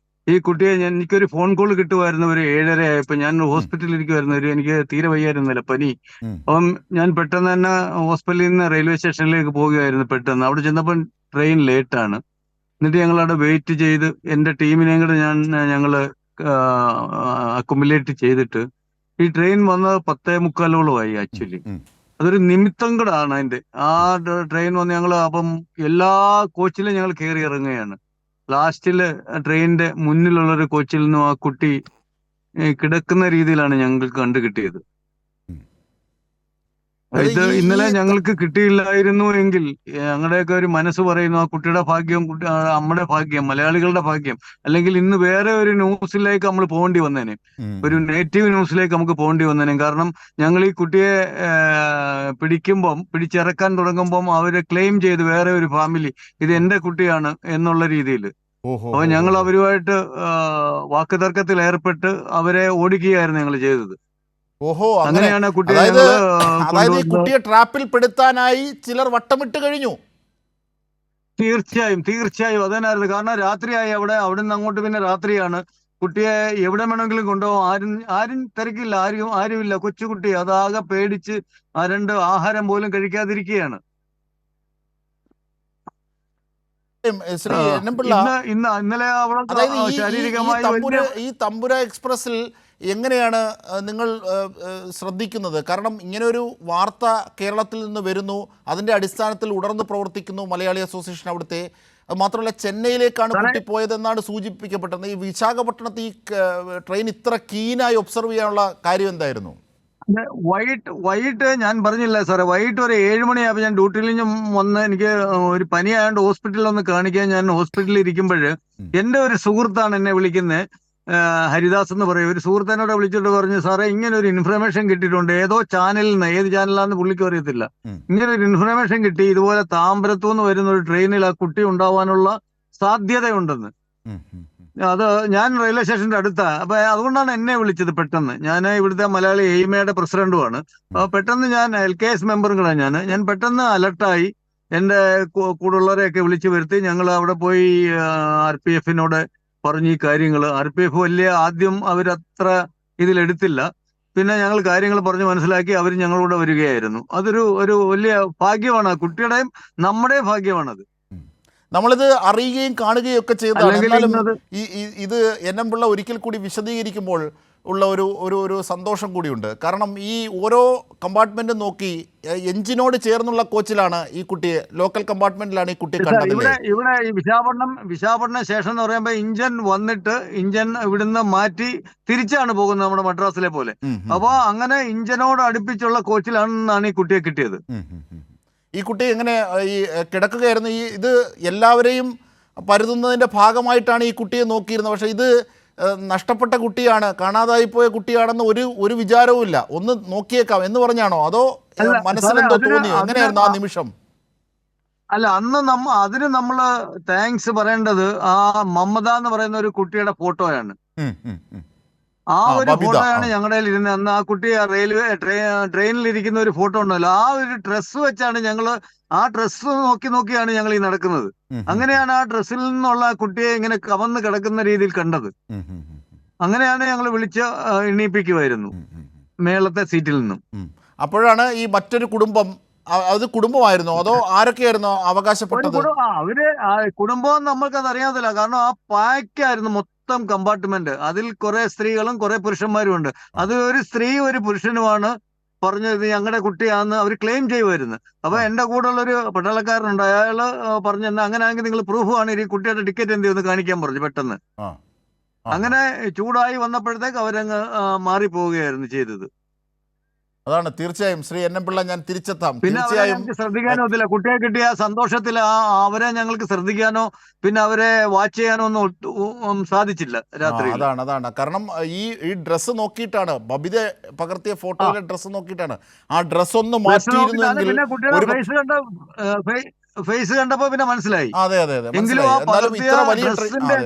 ഈ കുട്ടിയെ എനിക്കൊരു ഫോൺ കോൾ കിട്ടുമായിരുന്നു ഒരു 7:30 ആയപ്പോൾ. ഞാൻ ഹോസ്പിറ്റലിൽ ഇരിക്കുമായിരുന്നു, എനിക്ക് തീരെ വയ്യായിരുന്നില്ല, പനി. അപ്പം ഞാൻ പെട്ടെന്ന് തന്നെ ഹോസ്പിറ്റലിൽ നിന്ന് റെയിൽവേ സ്റ്റേഷനിലേക്ക് പോവുകയായിരുന്നു. പെട്ടെന്ന് അവിടെ ചെന്നപ്പോൾ ട്രെയിൻ ലേറ്റാണ്. എന്നിട്ട് ഞങ്ങൾ അവിടെ വെയിറ്റ് ചെയ്ത് എൻ്റെ ടീമിനെയും കൂടെ ഞങ്ങൾ അക്കുമുലേറ്റ് ചെയ്തിട്ട് ഈ ട്രെയിൻ വന്നത് 10:45 ആക്ച്വലി. അതൊരു നിമിത്തം കൂടാണ് അതിന്റെ. ആ ട്രെയിൻ വന്ന് ഞങ്ങൾ അപ്പം എല്ലാ കോച്ചിലും ഞങ്ങൾ കയറി ഇറങ്ങുകയാണ്. ലാസ്റ്റില് ട്രെയിനിന്റെ മുന്നിലുള്ളൊരു കോച്ചിൽ നിന്നും ആ കുട്ടി കിടക്കുന്ന രീതിയിലാണ് ഞങ്ങൾക്ക് കണ്ടു കിട്ടിയത്. ഇത് ഇന്നലെ ഞങ്ങൾക്ക് കിട്ടിയില്ലായിരുന്നു എങ്കിൽ ഞങ്ങളുടെയൊക്കെ ഒരു മനസ്സ് പറയുന്നു ആ കുട്ടിയുടെ ഭാഗ്യം, നമ്മുടെ ഭാഗ്യം, മലയാളികളുടെ ഭാഗ്യം. അല്ലെങ്കിൽ ഇന്ന് വേറെ ഒരു ന്യൂസിലേക്ക് നമ്മൾ പോകേണ്ടി വന്നേനെ, ഒരു നെഗറ്റീവ് ന്യൂസിലേക്ക് നമുക്ക് പോകേണ്ടി വന്നേനെ. കാരണം ഞങ്ങൾ ഈ കുട്ടിയെ പിടിച്ചിറക്കാൻ തുടങ്ങുമ്പം അവര് ക്ലെയിം ചെയ്ത് വേറെ ഒരു ഫാമിലി ഇത് എന്റെ കുട്ടിയാണ് എന്നുള്ള രീതിയിൽ. അപ്പൊ ഞങ്ങൾ അവരുമായിട്ട് വാക്കുതർക്കത്തിൽ ഏർപ്പെട്ട് അവരെ ഓടിക്കുകയായിരുന്നു ഞങ്ങൾ ചെയ്തത്. ഓഹോ, അങ്ങനെയാണ് അതായത് ഈ കുട്ടിയെ ട്രാപ്പിൽ പെടുത്താനായി ചിലർ വട്ടമിട്ട് കഴിഞ്ഞു. തീർച്ചയായും അതന്നായിരുന്നു. കാരണം രാത്രിയായി അവിടുന്ന് അങ്ങോട്ട് പിന്നെ രാത്രിയാണ്. കുട്ടിയെ എവിടെ വേണമെങ്കിലും കൊണ്ടുപോകും, ആരും തിരക്കില്ല, ആരുമില്ല. കൊച്ചുകുട്ടി അതാകെ പേടിച്ച് ആഹാരം പോലും കഴിക്കാതിരിക്കുകയാണ്. ശ്രീ NM പിള്ള, ഇന്നലെ ഈ തമ്പുര എക്സ്പ്രസിൽ എങ്ങനെയാണ് നിങ്ങൾ ശ്രദ്ധിക്കുന്നത്? കാരണം ഇങ്ങനെയൊരു വാർത്ത കേരളത്തിൽ നിന്ന് വരുന്നു, അതിൻ്റെ അടിസ്ഥാനത്തിൽ ഉണർന്ന് പ്രവർത്തിക്കുന്നു മലയാളി അസോസിയേഷൻ അവിടുത്തെ. മാത്രമല്ല ചെന്നൈയിലേക്കാണ് കുട്ടി പോയതെന്നാണ് സൂചിപ്പിക്കപ്പെട്ടത്. ഈ വിശാഖപട്ടണത്ത് ഈ ട്രെയിൻ ഇത്ര കീനായി ഒബ്സർവ് ചെയ്യാനുള്ള കാര്യം എന്തായിരുന്നു? വൈകിട്ട് ഞാൻ പറഞ്ഞില്ല സാറേ, വൈകിട്ട് ഒരു 7 മണിയായപ്പോൾ ഞാൻ ഡ്യൂട്ടിയിൽ നിന്നും വന്ന് എനിക്ക് ഒരു പനിയായോണ്ട് ഹോസ്പിറ്റലിൽ ഒന്ന് കാണിക്കാൻ ഞാൻ ഹോസ്പിറ്റലിൽ ഇരിക്കുമ്പോൾ ഉം. എന്റെ ഒരു സുഹൃത്താണ് എന്നെ വിളിക്കുന്നത്. ഹരിദാസ് എന്ന് പറയും. ഒരു സുഹൃത്തിനോട് വിളിച്ചിട്ട് പറഞ്ഞു, സാറേ ഇങ്ങനെ ഒരു ഇൻഫർമേഷൻ കിട്ടിയിട്ടുണ്ട്, ഏതോ ചാനലിൽ നിന്ന്, ഏത് ചാനലാണെന്ന് പുള്ളിക്ക് അറിയത്തില്ല, ഉം. ഇങ്ങനെ ഒരു ഇൻഫർമേഷൻ കിട്ടി, ഇതുപോലെ താമ്പരത്തു നിന്ന് വരുന്ന ഒരു ട്രെയിനിൽ ആ കുട്ടി ഉണ്ടാവാനുള്ള സാധ്യതയുണ്ടെന്ന്. ഉം. ഉം. ഉം. അത് ഞാൻ റെയിൽവേ സ്റ്റേഷന്റെ അടുത്താ. അപ്പൊ അതുകൊണ്ടാണ് എന്നെ വിളിച്ചത് പെട്ടെന്ന്. ഞാൻ ഇവിടുത്തെ മലയാളി എയ്മയുടെ പ്രസിഡന്റുമാണ്. അപ്പൊ പെട്ടെന്ന് ഞാൻ LKS മെമ്പറും കൂടെ. ഞാൻ പെട്ടെന്ന് അലർട്ടായി എന്റെ കൂടുള്ളവരെയൊക്കെ വിളിച്ചു വരുത്തി. ഞങ്ങൾ അവിടെ പോയി RPF-നോട് പറഞ്ഞു ഈ കാര്യങ്ങൾ. RPF ആദ്യം അവരത്ര ഇതിലെടുത്തില്ല. പിന്നെ ഞങ്ങൾ കാര്യങ്ങൾ പറഞ്ഞ് മനസ്സിലാക്കി അവർ ഞങ്ങളോട് വരികയായിരുന്നു. അതൊരു ഒരു വലിയ ഭാഗ്യമാണ്, കുട്ടിയുടെയും നമ്മുടെയും ഭാഗ്യമാണത്. നമ്മളിത് അറിയുകയും കാണുകയും ഒക്കെ ചെയ്തതാണ്. അല്ലെങ്കിൽ എന്നാലും ഇന്നത് ഇത് NM പിള്ള ഒരിക്കൽ കൂടി വിശദീകരിക്കുമ്പോൾ ഉള്ള ഒരു സന്തോഷം കൂടിയുണ്ട്. കാരണം ഈ ഓരോ കമ്പാർട്ട്മെൻറ്റും നോക്കി എഞ്ചിനോട് ചേർന്നുള്ള കോച്ചിലാണ് ഈ കുട്ടിയെ, ലോക്കൽ കമ്പാർട്ട്മെന്റിലാണ് ഈ കുട്ടിയെ കണ്ടതല്ലേ? ഇവിടെ ഈ വിശാഖപട്ടണം സ്റ്റേഷൻ എന്ന് പറയുമ്പോൾ ഇഞ്ചൻ വന്നിട്ട് ഇഞ്ചൻ ഇവിടുന്ന് മാറ്റി തിരിച്ചാണ് പോകുന്നത്, നമ്മുടെ മദ്രാസിലെ പോലെ. ഉം. ഉം. അപ്പൊ അങ്ങനെ ഇഞ്ചനോട് അടുപ്പിച്ചുള്ള കോച്ചിലാണെന്നാണ് ഈ കുട്ടിയെ കിട്ടിയത്. ഉം. ഉം. ഉം. ഈ കുട്ടി എങ്ങനെ ഈ കിടക്കുകയായിരുന്നു? ഇത് എല്ലാവരെയും പരുതുന്നതിൻ്റെ ഭാഗമായിട്ടാണ് ഈ കുട്ടിയെ നോക്കിയിരുന്നത്. പക്ഷേ ഇത് നഷ്ടപ്പെട്ട കുട്ടിയാണ്, കാണാതായി പോയ കുട്ടിയാണെന്ന് ഒരു വിചാരവുമില്ല. ഒന്ന് നോക്കിയേക്കാം എന്ന് പറഞ്ഞാണോ, അതോ അല്ല, മനസ്സിലെന്തോ സാറേ, തോന്നിയോ? എങ്ങനെയായിരുന്നു ആ നിമിഷം? അല്ല, അതിന് നമ്മള് താങ്ക്സ് പറയേണ്ടത് ആ മമത എന്ന് പറയുന്ന ഒരു കുട്ടിയുടെ ഫോട്ടോയാണ്. ഉം. ഉം. ഉം. ആ ഒരു ബബിത. ഫോട്ടോയാണ് ഞങ്ങളുടെ കയ്യിൽ ഇരുന്നത്. അന്ന് ആ കുട്ടി ട്രെയിനിൽ ഇരിക്കുന്ന ഒരു ഫോട്ടോ ഉണ്ടല്ലോ, ആ ഒരു ഡ്രസ്സ് വെച്ചാണ് ആ ഡ്രസ്സ് നോക്കിയാണ് ഞങ്ങൾ ഈ നടക്കുന്നത്. ഉം. ഉം. അങ്ങനെയാണ് ആ ഡ്രസ്സിൽ നിന്നുള്ള ആ കുട്ടിയെ ഇങ്ങനെ കവന്ന് കിടക്കുന്ന രീതിയിൽ കണ്ടത്. ഉം. ഉം. ഉം. അങ്ങനെയാണ് ഞങ്ങൾ വിളിച്ച് എണ്ണീപ്പിക്കുമായിരുന്നു ഉം. ഉം. മേളത്തെ സീറ്റിൽ നിന്നും. ഉം. അപ്പോഴാണ് ഈ മറ്റൊരു കുടുംബം, അത് കുടുംബമായിരുന്നോ അതോ ആരൊക്കെയായിരുന്നോ അവകാശപ്പെട്ടത്? അവര് കുടുംബം നമ്മൾക്കത് അറിയാത്തില്ല. കാരണം ആ പാക്കായിരുന്നു മൊത്തം കമ്പാർട്ട്മെന്റ്. അതിൽ കുറെ സ്ത്രീകളും കുറെ പുരുഷന്മാരും ഉണ്ട്. അത് ഒരു സ്ത്രീ ഒരു പുരുഷനുമാണ് പറഞ്ഞത് ഞങ്ങളുടെ കുട്ടിയാന്ന് അവർ ക്ലെയിം ചെയ്യുമായിരുന്നു. അപ്പൊ എന്റെ കൂടെ ഉള്ളൊരു പട്ടാളക്കാരനുണ്ട്, അയാള് പറഞ്ഞു, അങ്ങനെയാണെങ്കിൽ നിങ്ങൾ പ്രൂഫ് ആണ്, ഈ കുട്ടിയുടെ ടിക്കറ്റ് എന്ത് ചെയ്യുമെന്ന് കാണിക്കാൻ പറഞ്ഞു പെട്ടെന്ന്. ആ. ആ. അങ്ങനെ ചൂടായി വന്നപ്പോഴത്തേക്ക് അവരങ്ങ് മാറിപ്പോവുകയായിരുന്നു ചെയ്തത്. അതാണ് തീർച്ചയായും ശ്രീ NM പിള്ള, ഞാൻ തിരിച്ചെത്താം. പിന്നെ അവരെ തീർച്ചയായും ഞങ്ങൾക്ക് ശ്രദ്ധിക്കാനോ ഒത്തില്ല. കുട്ടിയെ കിട്ടിയ സന്തോഷത്തിൽ അവരെ ഞങ്ങൾക്ക് ശ്രദ്ധിക്കാനോ പിന്നെ അവരെ വാച്ച് ചെയ്യാനോ ഒന്നും സാധിച്ചില്ല രാത്രിയിൽ. അതാണ് കാരണം ഈ ഡ്രസ്സ് നോക്കിയിട്ടാണ്, ബബിത പകർത്തിയ ഫോട്ടോയിലെ ഡ്രസ്സ് നോക്കിയിട്ടാണ്. ആ ഡ്രസ്സ് ഒന്ന് മാറ്റിയിരുന്നുവെങ്കിൽ പിന്നെ കുട്ടിയുടെ ഫേസ് കണ്ടപ്പോ പിന്നെ മനസ്സിലായി. അതെ. എങ്കിലും ആ എന്നാലും ഇത്ര വലിയ ഡ്രസ്സിന്റെ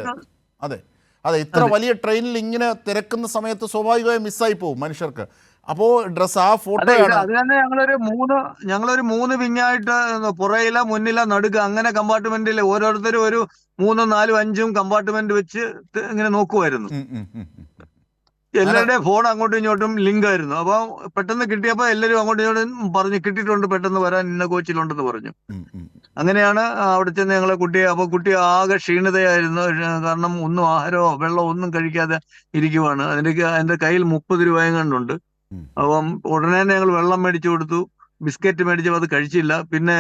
അതെ ഇത്ര വലിയ ട്രെയിനിൽ ഇങ്ങനെ തിരക്കുന്ന സമയത്ത് സ്വാഭാവികമായും മിസ്സായി പോകും മനുഷ്യർക്ക്. അപ്പോൾ ഡ്രസ്സ് ആ ഫോട്ടോയാണ്. അത് തന്നെ ഞങ്ങളൊരു 3 വിങ്ങായിട്ട് പുറയില മുന്നില നടുക്ക് അങ്ങനെ കമ്പാർട്ട്മെന്റിൽ ഓരോരുത്തരും ഒരു 3, 4, 5 കമ്പാർട്ട്മെന്റ് വെച്ച് ഇങ്ങനെ നോക്കുമായിരുന്നു. എല്ലാവരുടെയും ഫോൺ അങ്ങോട്ടും ഇങ്ങോട്ടും ലിങ്ക് ആയിരുന്നു. അപ്പൊ പെട്ടെന്ന് കിട്ടിയപ്പോ എല്ലാവരും അങ്ങോട്ടും ഇങ്ങോട്ടും പറഞ്ഞു, കിട്ടിയിട്ടുണ്ട്, പെട്ടെന്ന് വരാൻ ഇന്ന കോച്ചിലുണ്ടെന്ന് പറഞ്ഞു. അങ്ങനെയാണ് അവിടെ ചെന്ന് ഞങ്ങളെ കുട്ടി ആകെ ക്ഷീണിതയായിരുന്നു. കാരണം ഒന്നും ആഹാരമോ വെള്ളമോ ഒന്നും കഴിക്കാതെ ഇരിക്കുവാണ്. അതിന്റെ കയ്യിൽ 30 രൂപയും കണ്ടുണ്ട്. അപ്പം ഉടനെ തന്നെ ഞങ്ങൾ വെള്ളം മേടിച്ചു കൊടുത്തു, ബിസ്ക്കറ്റ് മേടിച്ചപ്പോൾ അത് കഴിച്ചില്ല. പിന്നെ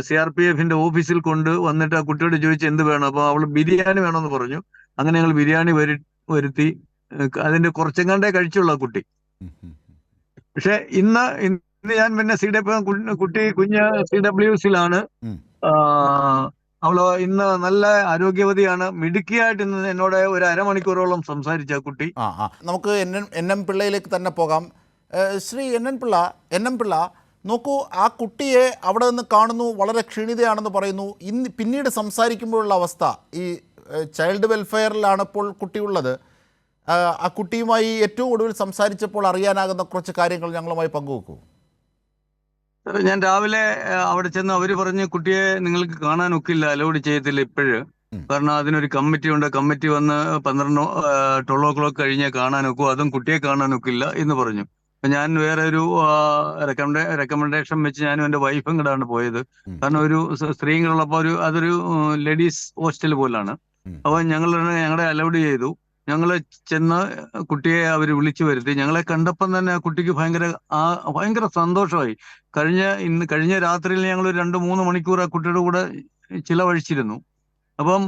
CRPF-ന്റെ ഓഫീസിൽ കൊണ്ട് വന്നിട്ട് ആ കുട്ടിയോട് ചോദിച്ചു എന്ത് വേണം. അപ്പൊ അവള് ബിരിയാണി വേണമെന്ന് പറഞ്ഞു. അങ്ങനെ ഞങ്ങൾ ബിരിയാണി വരുത്തി. അതിന്റെ കുറച്ചെങ്ങാണ്ടേ കഴിച്ചുള്ള കുട്ടി. പക്ഷെ ഇന്ന് ഞാൻ പിന്നെ കുഞ്ഞ് CWC-ലാണ്. അവള് ഇന്ന് നല്ല ആരോഗ്യവതിയാണ്, മിടുക്കിയായിട്ട് ഇന്ന് എന്നോട് ഒരു അരമണിക്കൂറോളം സംസാരിച്ച കുട്ടി. നമുക്ക് NM പിള്ളയിലേക്ക് തന്നെ പോകാം. ശ്രീ NM പിള്ള നോക്കൂ, ആ കുട്ടിയെ അവിടെ നിന്ന് കാണുന്നു, വളരെ ക്ഷീണിതയാണെന്ന് പറയുന്നു. പിന്നീട് സംസാരിക്കുമ്പോഴുള്ള അവസ്ഥ, ഈ ചൈൽഡ് വെൽഫെയറിലാണ് ഇപ്പോൾ കുട്ടിയുള്ളത്. ആ കുട്ടിയുമായി ഏറ്റവും ഒടുവിൽ സംസാരിച്ചപ്പോൾ അറിയാനാകുന്ന കുറച്ച് കാര്യങ്ങൾ ഞങ്ങളുമായി പങ്കുവെക്കൂ. ഞാൻ രാവിലെ അവിടെ ചെന്ന് അവര് പറഞ്ഞ് കുട്ടിയെ നിങ്ങൾക്ക് കാണാൻ ഒക്കില്ല, അലോഡ് ചെയ്യത്തില്ല ഇപ്പോഴ്. കാരണം അതിനൊരു കമ്മിറ്റി ഉണ്ട്, കമ്മിറ്റി വന്ന് 12 o'clock കഴിഞ്ഞേ കാണാനൊക്കൂ, അതും കുട്ടിയെ കാണാനൊക്കില്ല എന്ന് പറഞ്ഞു. അപ്പൊ ഞാൻ വേറെ ഒരു റെക്കമെൻഡേഷൻ വെച്ച് ഞാനും എന്റെ വൈഫും കൂടെയാണ് പോയത്. കാരണം ഒരു സ്ത്രീകളുള്ളപ്പോ അതൊരു ലേഡീസ് ഹോസ്റ്റൽ പോലാണ്. അപ്പൊ ഞങ്ങളെ അലൗഡ് ചെയ്തു. ഞങ്ങൾ ചെന്ന് കുട്ടിയെ അവർ വിളിച്ചു വരുത്തി. ഞങ്ങളെ കണ്ടപ്പം തന്നെ ആ കുട്ടിക്ക് ഭയങ്കര സന്തോഷമായി. കഴിഞ്ഞ രാത്രിയിൽ ഞങ്ങൾ 2-3 മണിക്കൂർ ആ കുട്ടിയുടെ കൂടെ ചിലവഴിച്ചിരുന്നു. അപ്പം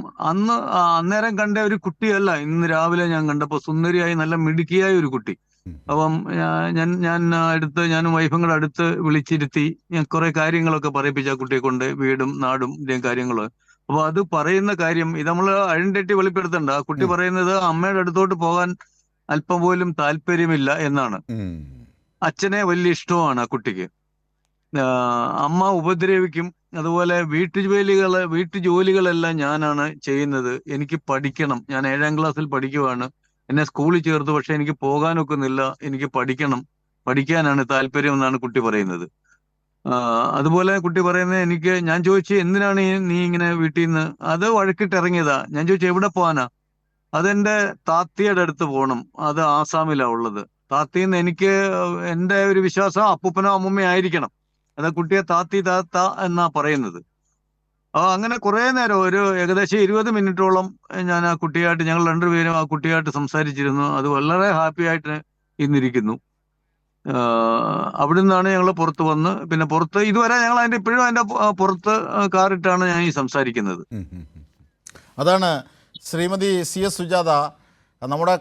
അന്നേരം കണ്ട ഒരു കുട്ടിയല്ല ഇന്ന് രാവിലെ ഞാൻ കണ്ടപ്പോൾ സുന്ദരിയായി നല്ല മിടുക്കിയായ ഒരു കുട്ടി. അപ്പം ഞാനും വൈഫും കൂടെ അടുത്ത് വിളിച്ചിരുത്തി ഞാൻ കുറെ കാര്യങ്ങളൊക്കെ പറയിപ്പിച്ച കുട്ടിയെ കൊണ്ട്, വീടും നാടും ഇതേ കാര്യങ്ങള്. അപ്പൊ അത് പറയുന്ന കാര്യം ഇത് നമ്മൾ ഐഡന്റിറ്റി വെളിപ്പെടുത്തണ്ട. ആ കുട്ടി പറയുന്നത് അമ്മയുടെ അടുത്തോട്ട് പോകാൻ അല്പം പോലും താല്പര്യമില്ല എന്നാണ്. അച്ഛനെ വലിയ ഇഷ്ടമാണ് ആ കുട്ടിക്ക്. അമ്മ ഉപദ്രവിക്കും. അതുപോലെ വീട്ടുജോലികളെല്ലാം ഞാനാണ് ചെയ്യുന്നത്. എനിക്ക് പഠിക്കണം. ഞാൻ 7ാം ക്ലാസ്സിൽ പഠിക്കുവാണ്. എന്നെ സ്കൂളിൽ ചേർത്തു, പക്ഷെ എനിക്ക് പോകാനൊക്കുന്നില്ല. എനിക്ക് പഠിക്കാനാണ് താല്പര്യം എന്നാണ് കുട്ടി പറയുന്നത്. അതുപോലെ കുട്ടി പറയുന്നത്, ഞാൻ ചോദിച്ചു എന്തിനാണ് നീ ഇങ്ങനെ വീട്ടിൽ നിന്ന്, അത് വഴക്കിട്ട് ഇറങ്ങിയതാ. ഞാൻ ചോദിച്ചു എവിടെ പോകാനാ? അതെന്റെ താത്തിയുടെ അടുത്ത് പോകണം. അത് ആസാമിലാ ഉള്ളത്. താത്തിന്ന് എനിക്ക് എന്റെ ഒരു വിശ്വാസം അപ്പൂപ്പനോ അമ്മൂമ്മയോ ആയിരിക്കണം. അത് കുട്ടിയെ താത്ത എന്നാ പറയുന്നത്. അങ്ങനെ കുറെ നേരം, ഒരു ഏകദേശം 20 മിനിറ്റോളം ഞാൻ ഞങ്ങൾ രണ്ടുപേരും ആ കുട്ടിയായിട്ട് സംസാരിച്ചിരുന്നു. അത് വളരെ ഹാപ്പി ആയിട്ട് ഇന്നിരിക്കുന്നു. അവിടെ നിന്നാണ് ഞങ്ങൾ പുറത്ത് വന്ന്, പിന്നെ പുറത്ത് ഇതുവരെ ഞങ്ങൾ ഇപ്പോഴും അതിന്റെ പുറത്ത് കാറിട്ടാണ് ഞാൻ ഈ സംസാരിക്കുന്നത്. അതാണ് ശ്രീമതി CS സുജാത, നമ്മുടെ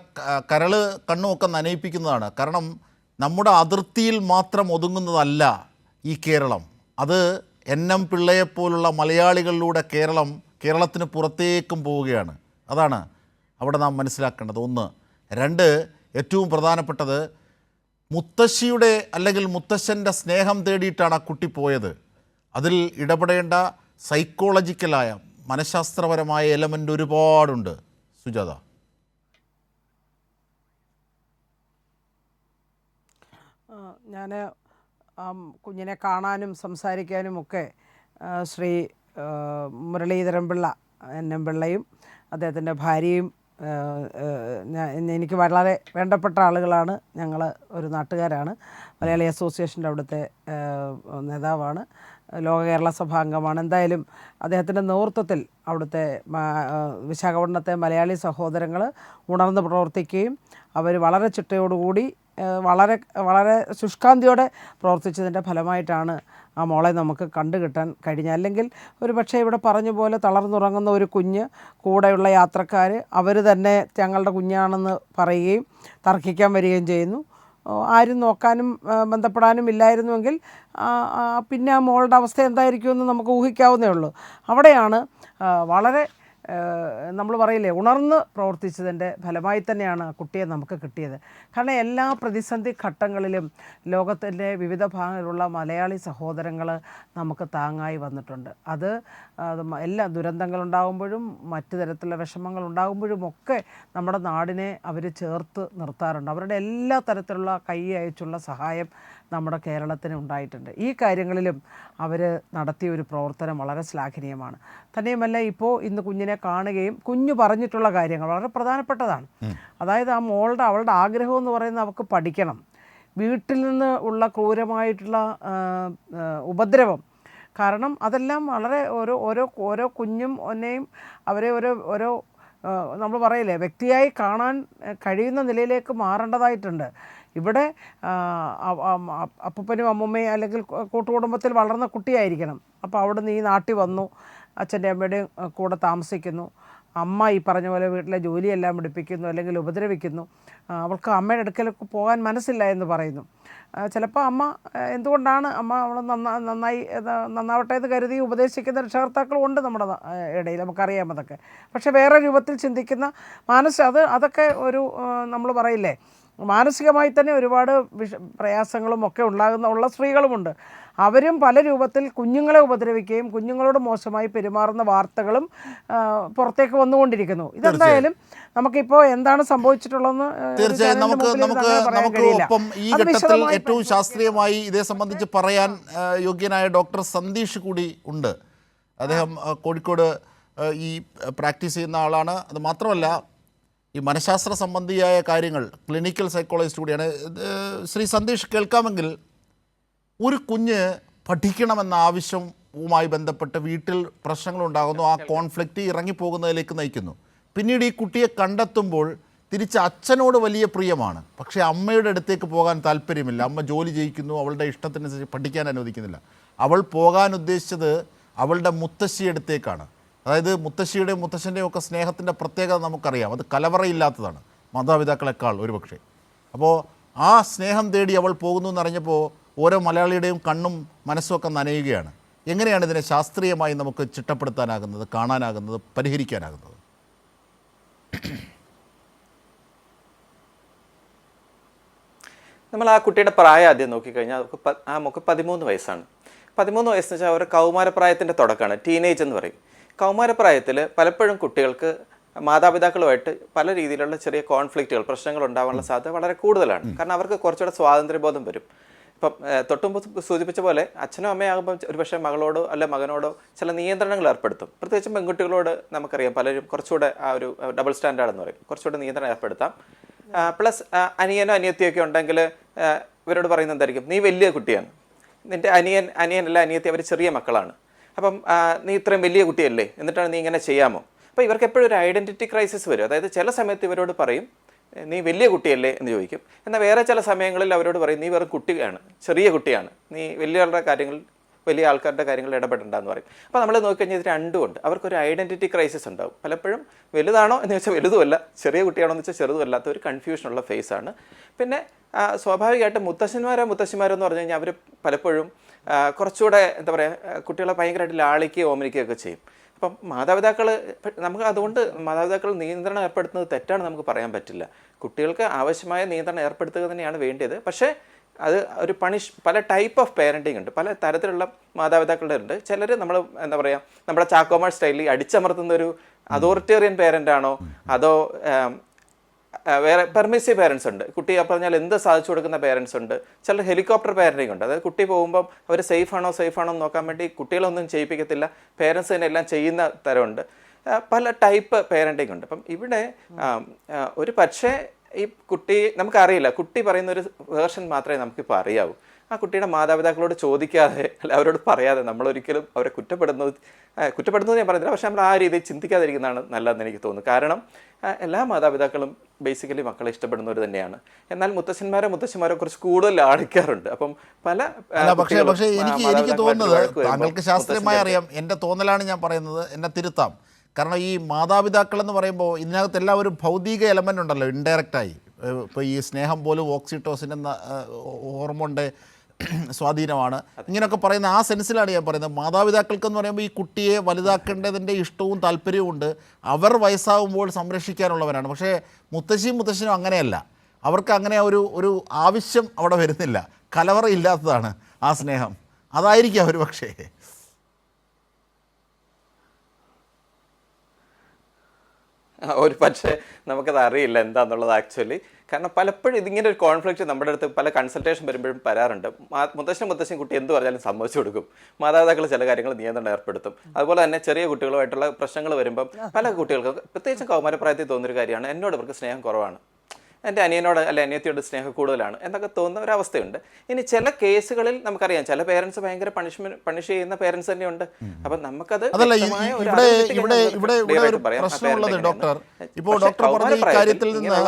കരള് കണ്ണുമൊക്കെ നനയിപ്പിക്കുന്നതാണ്. കാരണം നമ്മുടെ അതിർത്തിയിൽ മാത്രം ഒതുങ്ങുന്നതല്ല ഈ കേരളം. അത് NM പിള്ളയെപ്പോലുള്ള മലയാളികളിലൂടെ കേരളത്തിന് പുറത്തേക്കും പോവുകയാണ്. അതാണ് അവിടെ നാം മനസ്സിലാക്കേണ്ടത്. 1. 2, ഏറ്റവും പ്രധാനപ്പെട്ടത്, മുത്തശ്ശിയുടെ അല്ലെങ്കിൽ മുത്തശ്ശൻ്റെ സ്നേഹം തേടിയിട്ടാണ് ആ കുട്ടി പോയത്. അതിൽ ഇടപെടേണ്ട സൈക്കോളജിക്കലായ മനഃശാസ്ത്രപരമായ എലമെൻ്റ് ഒരുപാടുണ്ട്. സുജാത. ഞാൻ കുഞ്ഞിനെ കാണാനും സംസാരിക്കാനും ഒക്കെ ശ്രീ മുരളീധരൻ പിള്ള, NM പിള്ളയും അദ്ദേഹത്തിൻ്റെ ഭാര്യയും എനിക്ക് വളരെ വേണ്ടപ്പെട്ട ആളുകളാണ്. ഞങ്ങൾ ഒരു നാട്ടുകാരാണ്. മലയാളി അസോസിയേഷൻ്റെ അവിടുത്തെ നേതാവാണ്. ലോക കേരള സഭാംഗമാണ്. എന്തായാലും അദ്ദേഹത്തിൻ്റെ നേതൃത്വത്തിൽ അവിടുത്തെ വിശാഖപട്ടണത്തെ മലയാളി സഹോദരങ്ങൾ ഉണർന്ന് പ്രവർത്തിക്കുകയും അവർ വളരെ ചിട്ടയോടുകൂടി വളരെ ശുഷ്കാന്തിയോടെ പ്രവർത്തിച്ചതിൻ്റെ ഫലമായിട്ടാണ് ആ മോളെ നമുക്ക് കണ്ടുകിട്ടാൻ കഴിഞ്ഞത്. അല്ലെങ്കിൽ ഒരു പക്ഷേ ഇവിടെ പറഞ്ഞ പോലെ തളർന്നുറങ്ങുന്ന ഒരു കുഞ്ഞ്, കൂടെയുള്ള യാത്രക്കാർ അവർ തന്നെ ഞങ്ങളുടെ കുഞ്ഞാണെന്ന് പറയുകയും തർക്കിക്കാൻ വരികയും ചെയ്യുന്നു. ആരും നോക്കാനും ബന്ധപ്പെടാനും ഇല്ലായിരുന്നുവെങ്കിൽ പിന്നെ ആ മോളുടെ അവസ്ഥ എന്തായിരിക്കുമെന്ന് നമുക്ക് ഊഹിക്കാവുന്നേ ഉള്ളൂ. അവിടെയാണ് വളരെ നമ്മൾ പറയില്ലേ, ഉണർന്ന് പ്രവർത്തിച്ചതിൻ്റെ ഫലമായി തന്നെയാണ് ആ കുട്ടിയെ നമുക്ക് കിട്ടിയത്. കാരണം എല്ലാ പ്രതിസന്ധി ഘട്ടങ്ങളിലും ലോകത്തിൻ്റെ വിവിധ ഭാഗങ്ങളിലുള്ള മലയാളി സഹോദരങ്ങൾ നമുക്ക് താങ്ങായി വന്നിട്ടുണ്ട്. അത് എല്ലാ ദുരന്തങ്ങളുണ്ടാകുമ്പോഴും മറ്റു തരത്തിലുള്ള വിഷമങ്ങൾ ഉണ്ടാകുമ്പോഴും ഒക്കെ നമ്മുടെ നാടിനെ അവർ ചേർത്ത് നിർത്താറുണ്ട്. അവരുടെ എല്ലാ തരത്തിലുള്ള കൈ അയച്ചുള്ള സഹായം നമ്മുടെ കേരളത്തിന് ഉണ്ടായിട്ടുണ്ട്. ഈ കാര്യങ്ങളിലും അവർ നടത്തിയ ഒരു പ്രവർത്തനം വളരെ ശ്ലാഘനീയമാണ്. തന്നെയുമല്ല, ഇപ്പോൾ ഇന്ന് കുഞ്ഞിനെ കാണുകയും കുഞ്ഞു പറഞ്ഞിട്ടുള്ള കാര്യങ്ങൾ വളരെ പ്രധാനപ്പെട്ടതാണ്. അതായത് അവളുടെ ആഗ്രഹം എന്ന് പറയുന്നത് അവൾക്ക് പഠിക്കണം. വീട്ടിൽ നിന്ന് ഉള്ള ക്രൂരമായിട്ടുള്ള ഉപദ്രവം, കാരണം അതെല്ലാം വളരെ ഓരോ കുഞ്ഞും ഒന്നെയും അവരെ ഓരോ നമ്മൾ പറയില്ലേ, വ്യക്തിയായി കാണാൻ കഴിയുന്ന നിലയിലേക്ക് മാറേണ്ടതായിട്ടുണ്ട്. ഇവിടെ അപ്പൂപ്പനും അമ്മൂമ്മയും അല്ലെങ്കിൽ കൂട്ടുകുടുംബത്തിൽ വളർന്ന കുട്ടിയായിരിക്കണം. അപ്പോൾ അവിടെ നിന്ന് ഈ നാട്ടിൽ വന്നു, അച്ഛൻ്റെ അമ്മയുടെയും കൂടെ താമസിക്കുന്നു. അമ്മ ഈ പറഞ്ഞ പോലെ വീട്ടിലെ ജോലിയെല്ലാം പഠിപ്പിക്കുന്നു അല്ലെങ്കിൽ ഉപദ്രവിക്കുന്നു. അവൾക്ക് അമ്മയുടെ അടുക്കലേക്ക് പോകാൻ മനസ്സില്ല എന്ന് പറയുന്നു. ചിലപ്പോൾ അമ്മ എന്തുകൊണ്ടാണ് അവൾ നന്നാവട്ടെ എന്ന് കരുതി ഉപദേശിക്കുന്ന രക്ഷകർത്താക്കളും ഉണ്ട് നമ്മുടെ ഇടയിൽ, നമുക്കറിയാം അതൊക്കെ. പക്ഷേ വേറെ രൂപത്തിൽ ചിന്തിക്കുന്ന അതൊക്കെ ഒരു നമ്മൾ പറയില്ലേ, മാനസികമായി തന്നെ ഒരുപാട് പ്രയാസങ്ങളും ഒക്കെ ഉള്ള സ്ത്രീകളുമുണ്ട്. അവരും പല രൂപത്തിൽ കുഞ്ഞുങ്ങളെ ഉപദ്രവിക്കുകയും കുഞ്ഞുങ്ങളോട് മോശമായി പെരുമാറുന്ന വാർത്തകളും പുറത്തേക്ക് വന്നുകൊണ്ടിരിക്കുന്നു. ഇതെന്തായാലും നമുക്കിപ്പോൾ എന്താണ് സംഭവിച്ചിട്ടുള്ളതെന്ന് തീർച്ചയായും നമുക്ക് ഒപ്പം ഈ ഘട്ടത്തിൽ ഏറ്റവും ശാസ്ത്രീയമായി ഇതേ സംബന്ധിച്ച് പറയാൻ യോഗ്യനായ ഡോക്ടർ സന്തീഷ് കൂടി ഉണ്ട്. അദ്ദേഹം കോഴിക്കോട് ഈ പ്രാക്ടീസ് ചെയ്യുന്ന ആളാണ്. അത് മാത്രമല്ല, ഈ മനഃശാസ്ത്ര സംബന്ധിയായ കാര്യങ്ങൾ ക്ലിനിക്കൽ സൈക്കോളജിസ്റ്റ് കൂടിയാണ്. ശ്രീ സന്തീഷ്, കേൾക്കാമെങ്കിൽ, ഒരു കുഞ്ഞ് പഠിക്കണമെന്ന ആവശ്യവുമായി ബന്ധപ്പെട്ട് വീട്ടിൽ പ്രശ്നങ്ങളുണ്ടാകുന്നു, ആ കോൺഫ്ലിക്റ്റ് ഇറങ്ങിപ്പോകുന്നതിലേക്ക് നയിക്കുന്നു. പിന്നീട് ഈ കുട്ടിയെ കണ്ടെത്തുമ്പോൾ തിരിച്ച് അച്ഛനോട് വലിയ പ്രിയമാണ്, പക്ഷേ അമ്മയുടെ അടുത്തേക്ക് പോകാൻ താല്പര്യമില്ല. അമ്മ ജോലി ചെയ്യിക്കുന്നു, അവളുടെ ഇഷ്ടത്തിനനുസരിച്ച് പഠിക്കാൻ അനുവദിക്കുന്നില്ല. അവൾ പോകാൻ ഉദ്ദേശിച്ചത് അവളുടെ മുത്തശ്ശിയുടെ അടുത്തേക്കാണ്. അതായത് മുത്തശ്ശിയുടെയും മുത്തശ്ശൻ്റെയും ഒക്കെ സ്നേഹത്തിൻ്റെ പ്രത്യേകത നമുക്കറിയാം. അത് കലവറയില്ലാത്തതാണ്, മാതാപിതാക്കളെക്കാൾ ഒരുപക്ഷെ. അപ്പോൾ ആ സ്നേഹം തേടി അവൾ പോകുന്നു എന്നറിഞ്ഞപ്പോൾ ഓരോ മലയാളിയുടെയും കണ്ണും മനസ്സുമൊക്കെ നനയുകയാണ്. എങ്ങനെയാണ് ഇതിനെ ശാസ്ത്രീയമായി നമുക്ക് ചിട്ടപ്പെടുത്താനാകുന്നത്, കാണാനാകുന്നത്, പരിഹരിക്കാനാകുന്നത്? നമ്മൾ ആ കുട്ടിയുടെ പ്രായം ആദ്യം നോക്കിക്കഴിഞ്ഞാൽ നമുക്ക് 13 വയസ്സാണ്. 13 വയസ്സെന്ന് വെച്ചാൽ ഒരു കൗമാരപ്രായത്തിൻ്റെ തുടക്കമാണ്, ടീനേജ് എന്ന് പറയും. കൗമാരപ്രായത്തിൽ പലപ്പോഴും കുട്ടികൾക്ക് മാതാപിതാക്കളുമായിട്ട് പല രീതിയിലുള്ള ചെറിയ കോൺഫ്ലിക്റ്റുകൾ, പ്രശ്നങ്ങൾ ഉണ്ടാകാനുള്ള സാധ്യത വളരെ കൂടുതലാണ്. കാരണം അവർക്ക് കുറച്ചുകൂടെ സ്വാതന്ത്ര്യബോധം വരും. ഇപ്പം തൊട്ടുമുമ്പ് സൂചിപ്പിച്ച പോലെ അച്ഛനും അമ്മയാകുമ്പോൾ ഒരുപക്ഷെ മകളോടോ അല്ല മകനോടോ ചില നിയന്ത്രണങ്ങൾ ഏർപ്പെടുത്തും. പ്രത്യേകിച്ചും പെൺകുട്ടികളോട് നമുക്കറിയാം പലരും കുറച്ചുകൂടെ ആ ഒരു ഡബിൾ സ്റ്റാൻഡേർഡ് എന്ന് പറയും, കുറച്ചുകൂടെ നിയന്ത്രണം ഏർപ്പെടുത്താം. പ്ലസ് അനിയനോ അനിയത്തിയൊക്കെ ഉണ്ടെങ്കിൽ ഇവരോട് പറയുന്നത് എന്തായിരിക്കും, നീ വലിയ കുട്ടിയാണ്, നിൻ്റെ അനിയനല്ല അനിയത്തി അവർ ചെറിയ മക്കളാണ്, അപ്പം നീ ഇത്രയും വലിയ കുട്ടിയല്ലേ, എന്നിട്ടാണ് നീ ഇങ്ങനെ ചെയ്യാമോ? അപ്പോൾ ഇവർക്ക് എപ്പോഴും ഒരു ഐഡൻറ്റിറ്റി ക്രൈസിസ് വരും. അതായത് ചില സമയത്ത് ഇവരോട് പറയും നീ വലിയ കുട്ടിയല്ലേ എന്ന് ചോദിക്കും. എന്നാൽ വേറെ ചില സമയങ്ങളിൽ അവരോട് പറയും നീ വെറും കുട്ടിയാണ്, ചെറിയ കുട്ടിയാണ്, നീ വലിയ ആൾക്കാരുടെ കാര്യങ്ങളിൽ ഇടപെടണ്ടെന്ന് പറയും. അപ്പോൾ നമ്മൾ നോക്കിക്കഴിഞ്ഞാൽ ഇത് രണ്ടുമുണ്ട്. അവർക്കൊരു ഐഡൻറ്റിറ്റി ക്രൈസിസ് ഉണ്ടാവും. പലപ്പോഴും വലുതാണോ എന്ന് വെച്ചാൽ വലുതുമല്ല, ചെറിയ കുട്ടിയാണോ എന്ന് വെച്ചാൽ ചെറുതുമല്ലാത്ത ഒരു കൺഫ്യൂഷനുള്ള ഫേസാണ്. പിന്നെ സ്വാഭാവികമായിട്ട് മുത്തശ്ശിമാരോ എന്ന് പറഞ്ഞു കഴിഞ്ഞാൽ അവർ പലപ്പോഴും കുറച്ചുകൂടെ എന്താ പറയുക, കുട്ടികളെ ഭയങ്കരമായിട്ട് ലാളിക്കുകയോ ഓമനിക്കുകയൊക്കെ ചെയ്യും. അപ്പം അതുകൊണ്ട് മാതാപിതാക്കൾ നിയന്ത്രണം ഏർപ്പെടുത്തുന്നത് തെറ്റാണ് നമുക്ക് പറയാൻ പറ്റില്ല. കുട്ടികൾക്ക് ആവശ്യമായ നിയന്ത്രണം ഏർപ്പെടുത്തുക തന്നെയാണ് വേണ്ടത്. പക്ഷേ അത് ഒരു പല ടൈപ്പ് ഓഫ് പേരൻറ്റിങ് ഉണ്ട്, പല തരത്തിലുള്ള മാതാപിതാക്കളുടെ ഉണ്ട്. ചിലർ നമ്മൾ എന്താ പറയുക, നമ്മുടെ ചാക്കോമാർ സ്റ്റൈലിൽ അടിച്ചമർത്തുന്ന ഒരു അതോറിറ്റേറിയൻ പേരൻ്റ് ആണോ, അതോ വേറെ പെർമിസീവ് പേരൻസ് ഉണ്ട്, കുട്ടി പറഞ്ഞാൽ എന്ത് സാധിച്ചു കൊടുക്കുന്ന പേരൻസ് ഉണ്ട്. ചിലർ ഹെലികോപ്റ്റർ പേരൻറ്റിങ് ഉണ്ട്. അതായത് കുട്ടി പോകുമ്പം അവർ സേഫ് ആണോ എന്ന് നോക്കാൻ വേണ്ടി കുട്ടികളൊന്നും ചെയ്യിപ്പിക്കത്തില്ല, പേരൻസ് തന്നെ എല്ലാം ചെയ്യുന്ന തരമുണ്ട്. പല ടൈപ്പ് പേരൻറ്റിങ് ഉണ്ട്. അപ്പം ഇവിടെ ഒരു പക്ഷേ ഈ കുട്ടി നമുക്കറിയില്ല, കുട്ടി പറയുന്ന ഒരു വേർഷൻ മാത്രമേ നമുക്കിപ്പോൾ അറിയാവൂ. ആ കുട്ടിയുടെ മാതാപിതാക്കളോട് ചോദിക്കാതെ അല്ല അവരോട് പറയാതെ നമ്മളൊരിക്കലും അവരെ കുറ്റപ്പെടുന്നത് ഞാൻ പറയുന്നില്ല, പക്ഷെ നമ്മൾ ആ രീതിയിൽ ചിന്തിക്കാതിരിക്കുന്നതാണ് നല്ലതെന്ന് എനിക്ക് തോന്നുന്നു. കാരണം എല്ലാ മാതാപിതാക്കളും ബേസിക്കലി മക്കളെ ഇഷ്ടപ്പെടുന്നവർ തന്നെയാണ്. എന്നാൽ മുത്തശ്ശന്മാരെ കുറച്ച് കൂടുതൽ ആടിക്കാറുണ്ട്. അപ്പം പക്ഷേ എനിക്ക് തോന്നുന്നത്, താങ്കൾക്ക് ശാസ്ത്രീയമായി അറിയാം, എൻ്റെ തോന്നലാണ് ഞാൻ പറയുന്നത്, എന്നെ തിരുത്താം. കാരണം ഈ മാതാപിതാക്കൾ എന്ന് പറയുമ്പോൾ ഇതിനകത്ത് എല്ലാവരും ഭൗതിക എലമെൻ്റ് ഉണ്ടല്ലോ, ഇൻഡയറക്റ്റായി. ഇപ്പോൾ ഈ സ്നേഹം പോലും ഓക്സിറ്റോസിൻ എന്ന ഹോർമോണിൻ്റെ സ്വാധീനമാണ്, ഇങ്ങനെയൊക്കെ പറയുന്ന ആ സെൻസിലാണ് ഞാൻ പറയുന്നത്. മാതാപിതാക്കൾക്കെന്ന് പറയുമ്പോൾ ഈ കുട്ടിയെ വലുതാക്കേണ്ടതിൻ്റെ ഇഷ്ടവും താല്പര്യവും ഉണ്ട്, അവർ വയസ്സാകുമ്പോൾ സംരക്ഷിക്കാനുള്ളവരാണ്. പക്ഷേ മുത്തശ്ശനും അങ്ങനെയല്ല, അവർക്ക് അങ്ങനെ ഒരു ആവശ്യം അവിടെ വരുന്നില്ല, കലവറയില്ലാത്തതാണ് ആ സ്നേഹം. അതായിരിക്കും അവർ പക്ഷേ. ഒരു പക്ഷേ നമുക്കത് അറിയില്ല എന്താണെന്നുള്ളത് ആക്ച്വലി. കാരണം പലപ്പോഴും ഇതിങ്ങനെ ഒരു കോൺഫ്ലിക്റ്റ് നമ്മുടെ അടുത്ത് പല കൺസൾട്ടേഷൻ വരുമ്പോഴും വരാറുണ്ട്. മുത്തശ്ശൻ കുട്ടി എന്ത് പറഞ്ഞാലും സമ്മതിച്ചു കൊടുക്കും, മാതാപിതാക്കൾ ചില കാര്യങ്ങൾ നിയന്ത്രണം ഏർപ്പെടുത്തും. അതുപോലെ തന്നെ ചെറിയ കുട്ടികളുമായിട്ടുള്ള പ്രശ്നങ്ങൾ വരുമ്പം പല കുട്ടികൾക്കും പ്രത്യേകിച്ചും കൗമാരപ്രായത്തിൽ തോന്നുന്നൊരു കാര്യമാണ്, എന്നോട് ഇവർക്ക് സ്നേഹം കുറവാണ്, എൻ്റെ അനിയനോട് അല്ല അനിയത്തിയോട് സ്നേഹം കൂടുതലാണ് എന്നൊക്കെ തോന്നുന്ന ഒരവസ്ഥയുണ്ട്. ഇനി ചില കേസുകളിൽ നമുക്കറിയാം ചില പേരൻസ് ഭയങ്കര പണിഷ് ചെയ്യുന്ന പേരൻസ് തന്നെയുണ്ട്. അപ്പം നമുക്കത് പ്രശ്നമുള്ളത് ഡോക്ടർ, ഇപ്പോൾ ഡോക്ടർ പറഞ്ഞ ഈ കാര്യത്തിൽ നിന്ന്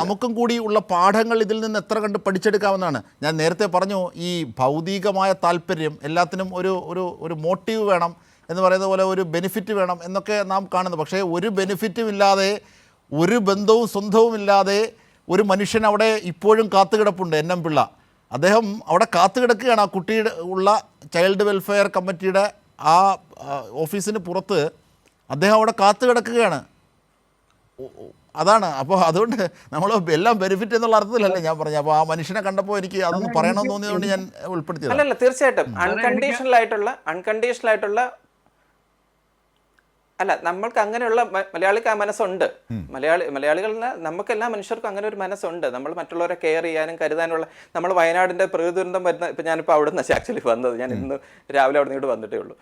നമുക്കും കൂടി ഉള്ള പാഠങ്ങൾ ഇതിൽ നിന്ന് എത്ര കണ്ട് പഠിച്ചെടുക്കാവുന്നതാണ്. ഞാൻ നേരത്തെ പറഞ്ഞു, ഈ ഭൗതികമായ താല്പര്യം എല്ലാത്തിനും ഒരു മോട്ടീവ് വേണം എന്ന് പറയുന്ന പോലെ ഒരു ബെനിഫിറ്റ് വേണം എന്നൊക്കെ നാം കാണുന്നു. പക്ഷേ ഒരു ബെനിഫിറ്റും ഇല്ലാതെ, ഒരു ബന്ധവും സ്വന്തവുമില്ലാതെ ഒരു മനുഷ്യൻ അവിടെ ഇപ്പോഴും കാത്തുകിടപ്പുണ്ട്. എൻ എം പിള്ള അദ്ദേഹം അവിടെ കാത്തുകിടക്കുകയാണ്. ആ കുട്ടിയുടെ ഉള്ള ചൈൽഡ് വെൽഫെയർ കമ്മിറ്റിയുടെ ആ ഓഫീസിന് പുറത്ത് അദ്ദേഹം അവിടെ കാത്തുകിടക്കുകയാണ്. അതാണ്. അപ്പോൾ അതുകൊണ്ട് നമ്മൾ എല്ലാം ബെനിഫിറ്റ് എന്നുള്ള അർത്ഥത്തിലല്ലേ ഞാൻ പറഞ്ഞു. അപ്പോൾ ആ മനുഷ്യനെ കണ്ടപ്പോൾ എനിക്ക് അതൊന്ന് പറയണമെന്ന് തോന്നിയതുകൊണ്ട് ഞാൻ ഉൾപ്പെടുത്തിയത്. അല്ലല്ല, തീർച്ചയായിട്ടും അൺകണ്ടീഷണൽ ആയിട്ടുള്ള അല്ല, നമ്മൾക്ക് അങ്ങനെയുള്ള മലയാളിക്ക് ആ മനസ്സുണ്ട്. മലയാളികളിൽ നമുക്ക് എല്ലാ മനുഷ്യർക്കും അങ്ങനെ ഒരു മനസ്സുണ്ട്. നമ്മൾ മറ്റുള്ളവരെ കെയർ ചെയ്യാനും കരുതാനുള്ള. നമ്മൾ വയനാടിൻ്റെ പ്രകൃതി ദുരന്തം വരുന്ന, ഇപ്പം ഞാനിപ്പോൾ അവിടെ നിന്ന് ആക്ച്വലി വന്നത്, ഞാൻ ഇന്ന് രാവിലെ അവിടെ നിന്ന് വന്നിട്ടേ ഉള്ളൂ.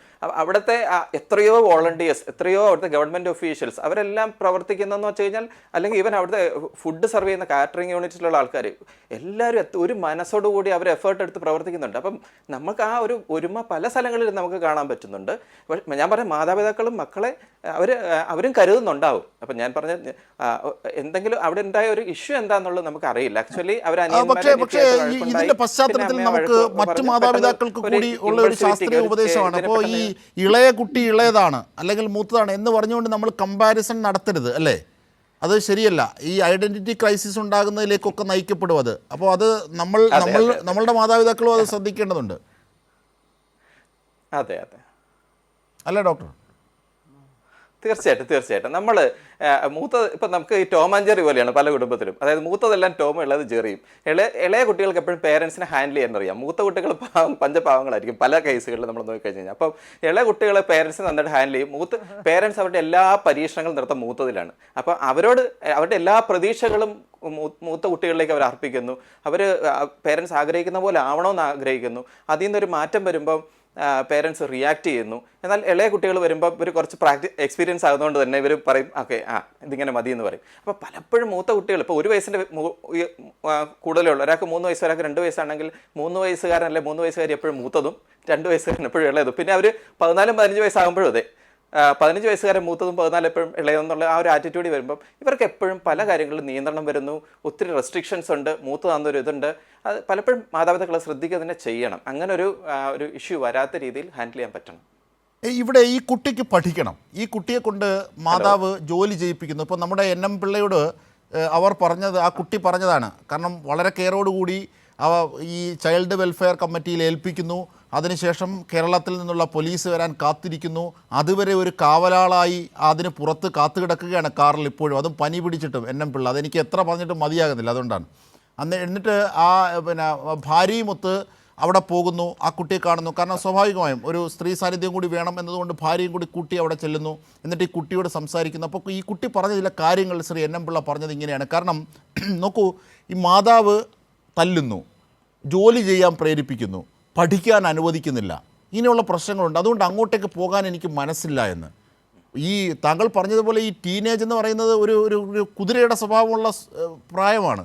അവിടുത്തെ എത്രയോ വോളണ്ടിയേഴ്സ്, എത്രയോ അവിടുത്തെ ഗവൺമെൻറ് ഒഫീഷ്യൽസ് അവരെല്ലാം പ്രവർത്തിക്കുന്നതെന്ന് വെച്ച് കഴിഞ്ഞാൽ, അല്ലെങ്കിൽ ഈവൻ അവിടുത്തെ ഫുഡ് സർവ് ചെയ്യുന്ന കാറ്ററിംഗ് യൂണിറ്റിലുള്ള ആൾക്കാർ എല്ലാവരും ഒരു മനസ്സോടുകൂടി അവർ എഫേർട്ട് എടുത്ത് പ്രവർത്തിക്കുന്നുണ്ട്. അപ്പം നമുക്ക് ആ ഒരു ഒരുമ പല സ്ഥലങ്ങളിലും നമുക്ക് കാണാൻ പറ്റുന്നുണ്ട്. ഞാൻ പറയാം, മാതാപിതാക്കളും മക്കളെ അവരും കരുതുന്നുണ്ടാവും. അപ്പം ഞാൻ പറഞ്ഞ എന്തെങ്കിലും അവിടെ ഉണ്ടായ ഒരു ഇഷ്യൂ എന്താന്നുള്ളത് നമുക്ക് അറിയില്ല. ആക്ച്വലി പക്ഷേ ഇതിന്റെ പശ്ചാത്തലത്തിൽ നമുക്ക് മറ്റു മാതാപിതാക്കൾക്ക് കൂടി ഉള്ള ഒരു ശാസ്ത്രീയ ഉപദേശമാണ്. അപ്പോൾ ഈ ഇളയ കുട്ടി ഇളയതാണ് അല്ലെങ്കിൽ മൂത്തതാണ് എന്ന് പറഞ്ഞുകൊണ്ട് നമ്മൾ കമ്പാരിസൺ നടത്തരുത്, അല്ലേ? അത് ശരിയല്ല. ഈ ഐഡന്റിറ്റി ക്രൈസിസ് ഉണ്ടാകുന്നതിലേക്കൊക്കെ നയിക്കപ്പെടും അത്. അപ്പോൾ അത് നമ്മളുടെ മാതാപിതാക്കളും അത് ശ്രദ്ധിക്കേണ്ടതുണ്ട്. അതെ അതെ അല്ലേ ഡോക്ടർ? തീർച്ചയായിട്ടും നമ്മൾ ഇപ്പം നമുക്ക് ഈ ടോം ആൻഡ് ജെറി പോലെയാണ് പല കുടുംബത്തിലും. അതായത് മൂത്തതെല്ലാം ടോമും ഉള്ളത് ജെറിയും. ഇളയ കുട്ടികൾക്ക് എപ്പോഴും പേരൻസിനെ ഹാൻഡിൽ ചെയ്യാൻ അറിയാം. മൂത്ത കുട്ടികൾ പഞ്ചപാവങ്ങളായിരിക്കും പല കേസുകളിൽ നമ്മൾ നോക്കിക്കഴിഞ്ഞ് കഴിഞ്ഞാൽ. അപ്പം ഇളയ കുട്ടികളെ പേരൻസിന് നന്നായിട്ട് ഹാൻഡിൽ ചെയ്യും. പേരൻസ് അവരുടെ എല്ലാ പരീക്ഷണങ്ങളും നടത്താൻ മൂത്തതിലാണ്. അപ്പം അവരുടെ എല്ലാ പ്രതീക്ഷകളും മൂത്ത കുട്ടികളിലേക്ക് അവർ അർപ്പിക്കുന്നു. പേരൻസ് ആഗ്രഹിക്കുന്ന പോലെ ആവണമെന്ന് ആഗ്രഹിക്കുന്നു. അതിൽ നിന്നൊരു മാറ്റം വരുമ്പം പേരൻസ് റിയാക്ട് ചെയ്യുന്നു. എന്നാൽ ഇളയ കുട്ടികൾ വരുമ്പോൾ ഇവർ കുറച്ച് എക്സ്പീരിയൻസ് ആകുന്നതുകൊണ്ട് തന്നെ ഇവർ പറയും ഓക്കെ ഇതിങ്ങനെ മതി എന്ന് പറയും. അപ്പോൾ പലപ്പോഴും മൂത്ത കുട്ടികൾ ഇപ്പോൾ 1 വയസ്സിൻ്റെ കൂടുതലുള്ള ഒരാൾക്ക് 3 വയസ്സ്, ഒരാൾക്ക് 2 വയസ്സാണെങ്കിൽ 3 വയസ്സുകാരനല്ലേ 3 വയസ്സുകാരി എപ്പോഴും മൂത്തതും 2 വയസ്സുകാരൻ എപ്പോഴും ഇളയതും. പിന്നെ അവർ 14-15 വയസ്സാകുമ്പോഴും അതെ 15 വയസ്സുകാരൻ മൂത്തതും 14 എപ്പോഴും ഇളയതെന്നുള്ള ആ ഒരു ആറ്റിറ്റ്യൂഡ് വരുമ്പം ഇവർക്ക് എപ്പോഴും പല കാര്യങ്ങളിലും നിയന്ത്രണം വരുന്നു. ഒത്തിരി റെസ്ട്രിക്ഷൻസ് ഉണ്ട്. മൂത്തതാണെന്നൊരു ഇതുണ്ട്. അത് പലപ്പോഴും മാതാപിതാക്കളെ ശ്രദ്ധിക്കുക തന്നെ ചെയ്യണം. അങ്ങനെ ഒരു ഇഷ്യൂ വരാത്ത രീതിയിൽ ഹാൻഡിൽ ചെയ്യാൻ പറ്റണം. ഇവിടെ ഈ കുട്ടിക്ക് പഠിക്കണം. ഈ കുട്ടിയെ കൊണ്ട് മാതാവ് ജോലി ചെയ്യിപ്പിക്കുന്നു. ഇപ്പോൾ നമ്മുടെ NM പിള്ളയോട് ആ കുട്ടി പറഞ്ഞതാണ്. കാരണം വളരെ കെയറോടുകൂടി ഈ ചൈൽഡ് വെൽഫെയർ കമ്മിറ്റിയിൽ ഏൽപ്പിക്കുന്നു. അതിനുശേഷം കേരളത്തിൽ നിന്നുള്ള പോലീസ് വരാൻ കാത്തിരിക്കുന്നു. അതുവരെ ഒരു കാവലാളായി അതിന് പുറത്ത് കാത്തുകിടക്കുകയാണ് കാറിൽ ഇപ്പോഴും. അതും പനി പിടിച്ചിട്ടും NM പിള്ള. അതെനിക്ക് എത്ര പറഞ്ഞിട്ടും മതിയാകുന്നില്ല. അതുകൊണ്ടാണ് എന്നിട്ട് ഭാര്യയുമൊത്ത് അവിടെ പോകുന്നു. ആ കുട്ടിയെ കാണുന്നു. കാരണം സ്വാഭാവികമായും ഒരു സ്ത്രീ സാന്നിധ്യം കൂടി വേണം എന്നതുകൊണ്ട് ഭാര്യയും കൂടി കൂട്ടി അവിടെ ചെല്ലുന്നു. എന്നിട്ട് ഈ കുട്ടിയോട് സംസാരിക്കുന്നു. അപ്പോൾ ഈ കുട്ടി പറഞ്ഞ ചില കാര്യങ്ങൾ ശ്രീ NM പിള്ള പറഞ്ഞത് ഇങ്ങനെയാണ്. കാരണം നോക്കൂ, ഈ മാതാവ് തല്ലുന്നു, ജോലി ചെയ്യാൻ പ്രേരിപ്പിക്കുന്നു, പഠിക്കാൻ അനുവദിക്കുന്നില്ല, ഇങ്ങനെയുള്ള പ്രശ്നങ്ങളുണ്ട്. അതുകൊണ്ട് അങ്ങോട്ടേക്ക് പോകാൻ എനിക്ക് മനസ്സില്ല എന്ന്. ഈ താങ്കൾ പറഞ്ഞതുപോലെ ഈ ടീനേജ് എന്ന് പറയുന്നത് ഒരു കുതിരയുടെ സ്വഭാവമുള്ള പ്രായമാണ്.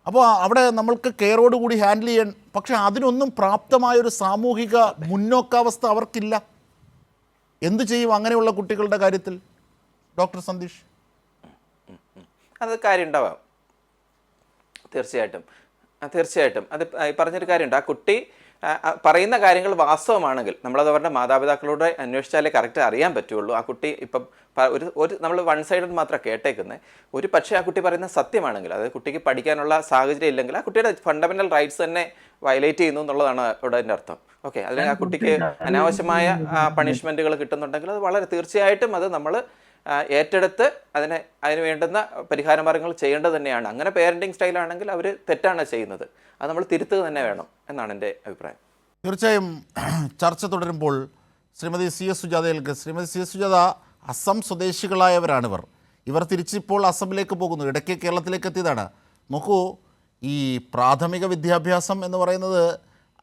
അപ്പോൾ അവിടെ നമ്മൾക്ക് കെയറോടുകൂടി ഹാൻഡിൽ ചെയ്യാൻ, പക്ഷേ അതിനൊന്നും പ്രാപ്തമായൊരു സാമൂഹിക മുന്നോക്കാവസ്ഥ അവർക്കില്ല. എന്തു ചെയ്യും അങ്ങനെയുള്ള കുട്ടികളുടെ കാര്യത്തിൽ ഡോക്ടർ സന്ദീഷ്? അത് കാര്യം ഉണ്ടാവാം. തീർച്ചയായിട്ടും അത് പറഞ്ഞൊരു കാര്യമുണ്ട്. ആ കുട്ടി പറയുന്ന കാര്യങ്ങൾ വാസ്തവമാണെങ്കിൽ നമ്മളത് അവരുടെ മാതാപിതാക്കളോട് അന്വേഷിച്ചാലേ കറക്റ്റ് അറിയാൻ പറ്റുള്ളൂ. ആ കുട്ടി ഇപ്പം നമ്മൾ വൺ സൈഡഡ് മാത്രം കേട്ടേക്കുന്നത്. ഒരു പക്ഷേ ആ കുട്ടി പറയുന്ന സത്യമാണെങ്കിൽ, അതായത് കുട്ടിക്ക് പഠിക്കാനുള്ള സാഹചര്യം ഇല്ലെങ്കിൽ ആ കുട്ടിയുടെ ഫണ്ടമെൻ്റൽ റൈറ്റ്സ് തന്നെ വയലേറ്റ് ചെയ്യുന്നു എന്നുള്ളതാണ് ഇവിടെ അതിൻ്റെ അർത്ഥം. ഓക്കെ, അല്ലെങ്കിൽ ആ കുട്ടിക്ക് അനാവശ്യമായ പണിഷ്മെൻറ്റുകൾ കിട്ടുന്നുണ്ടെങ്കിൽ അത് വളരെ തീർച്ചയായിട്ടും അത് നമ്മൾ ഏറ്റെടുത്ത് അതിന് വേണ്ടുന്ന പരിഹാര മാർഗങ്ങൾ ചെയ്യേണ്ടത് തന്നെയാണ്. അങ്ങനെ പേരൻറ്റിങ് സ്റ്റൈലാണെങ്കിൽ അവർ തെറ്റാണ് ചെയ്യുന്നത്. അത് നമ്മൾ തിരുത്തുക തന്നെ വേണം എന്നാണ് എൻ്റെ അഭിപ്രായം. തീർച്ചയായും ചർച്ച തുടരുമ്പോൾ ശ്രീമതി CS സുജാതയിലേക്ക്. ശ്രീമതി CS സുജാത, അസം സ്വദേശികളായവരാണിവർ. ഇവർ തിരിച്ചിപ്പോൾ അസമിലേക്ക് പോകുന്നു. ഇടയ്ക്ക് കേരളത്തിലേക്ക് എത്തിയതാണ്. നോക്കൂ, ഈ പ്രാഥമിക വിദ്യാഭ്യാസം എന്ന് പറയുന്നത്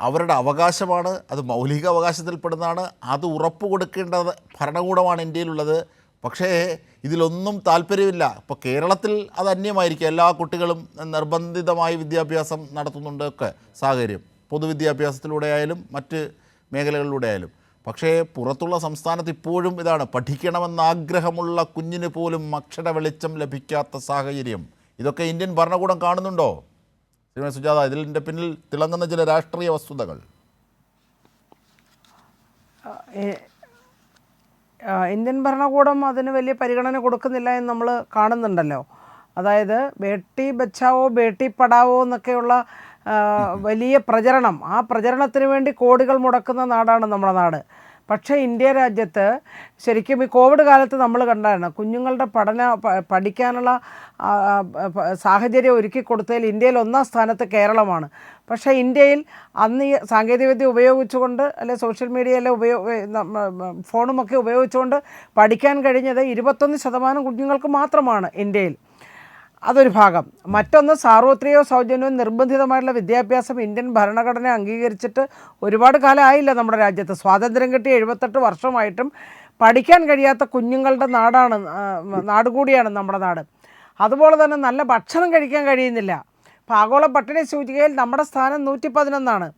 അവരുടെ അവകാശമാണ്. അത് മൗലിക അവകാശത്തിൽപ്പെടുന്നതാണ്. അത് ഉറപ്പ് കൊടുക്കേണ്ടത് ഭരണകൂടമാണ് ഇന്ത്യയിലുള്ളത്. പക്ഷേ ഇതിലൊന്നും താല്പര്യമില്ല. ഇപ്പോൾ കേരളത്തിൽ അത് അന്യമായിരിക്കും. എല്ലാ കുട്ടികളും നിർബന്ധിതമായി വിദ്യാഭ്യാസം നടത്തുന്നുണ്ട് ഒക്കെ സാഹചര്യം, പൊതുവിദ്യാഭ്യാസത്തിലൂടെ ആയാലും മറ്റ് മേഖലകളിലൂടെ ആയാലും. പക്ഷേ പുറത്തുള്ള സംസ്ഥാനത്ത് ഇപ്പോഴും ഇതാണ്, പഠിക്കണമെന്നാഗ്രഹമുള്ള കുഞ്ഞിന് പോലും അക്ഷര വെളിച്ചം ലഭിക്കാത്ത സാഹചര്യം. ഇതൊക്കെ ഇന്ത്യൻ ഭരണകൂടം കാണുന്നുണ്ടോ ശ്രീമതി സുജാത? ഇതിൻ്റെ പിന്നിൽ തിളങ്ങുന്ന ചില രാഷ്ട്രീയ വസ്തുതകൾ. ഇന്ത്യൻ ഭരണകൂടം അതിന് വലിയ പരിഗണന കൊടുക്കുന്നില്ല എന്ന് നമ്മൾ കാണുന്നുണ്ടല്ലോ. അതായത് ബേട്ടി ബച്ചാവോ ബേട്ടി പഠാവോ എന്നൊക്കെയുള്ള വലിയ പ്രചരണം, ആ പ്രചരണത്തിന് വേണ്ടി കോടികൾ മുടക്കുന്ന നാടാണ് നമ്മുടെ നാട്. പക്ഷേ ഇന്ത്യ രാജ്യത്ത് ശരിക്കും ഈ കോവിഡ് കാലത്ത് നമ്മൾ കണ്ടാണ് കുഞ്ഞുങ്ങളുടെ പഠിക്കാനുള്ള സാഹചര്യം ഒരുക്കി കൊടുത്തതിൽ ഇന്ത്യയിൽ 1ാം സ്ഥാനത്ത് കേരളമാണ്. പക്ഷേ ഇന്ത്യയിൽ അന്ന് ഈ സാങ്കേതികവിദ്യ ഉപയോഗിച്ചുകൊണ്ട് അല്ലെ സോഷ്യൽ മീഡിയയിലെ ഫോണുമൊക്കെ ഉപയോഗിച്ചുകൊണ്ട് പഠിക്കാൻ കഴിഞ്ഞത് 21% കുഞ്ഞുങ്ങൾക്ക് മാത്രമാണ് ഇന്ത്യയിൽ. അതൊരു ഭാഗം. മറ്റൊന്ന്, സാർവത്രികവും സൗജന്യവും നിർബന്ധിതമായിട്ടുള്ള വിദ്യാഭ്യാസം ഇന്ത്യൻ ഭരണഘടന അംഗീകരിച്ചിട്ട് ഒരുപാട് കാലമായില്ല നമ്മുടെ രാജ്യത്ത്. സ്വാതന്ത്ര്യം കിട്ടി 78 വർഷമായിട്ടും പഠിക്കാൻ കഴിയാത്ത കുഞ്ഞുങ്ങളുടെ നാട് കൂടിയാണ് നമ്മുടെ നാട്. അതുപോലെ തന്നെ നല്ല ഭക്ഷണം കഴിക്കാൻ കഴിയുന്നില്ല. ഇപ്പോൾ ആഗോള പട്ടിണി സൂചികയിൽ നമ്മുടെ സ്ഥാനം 111.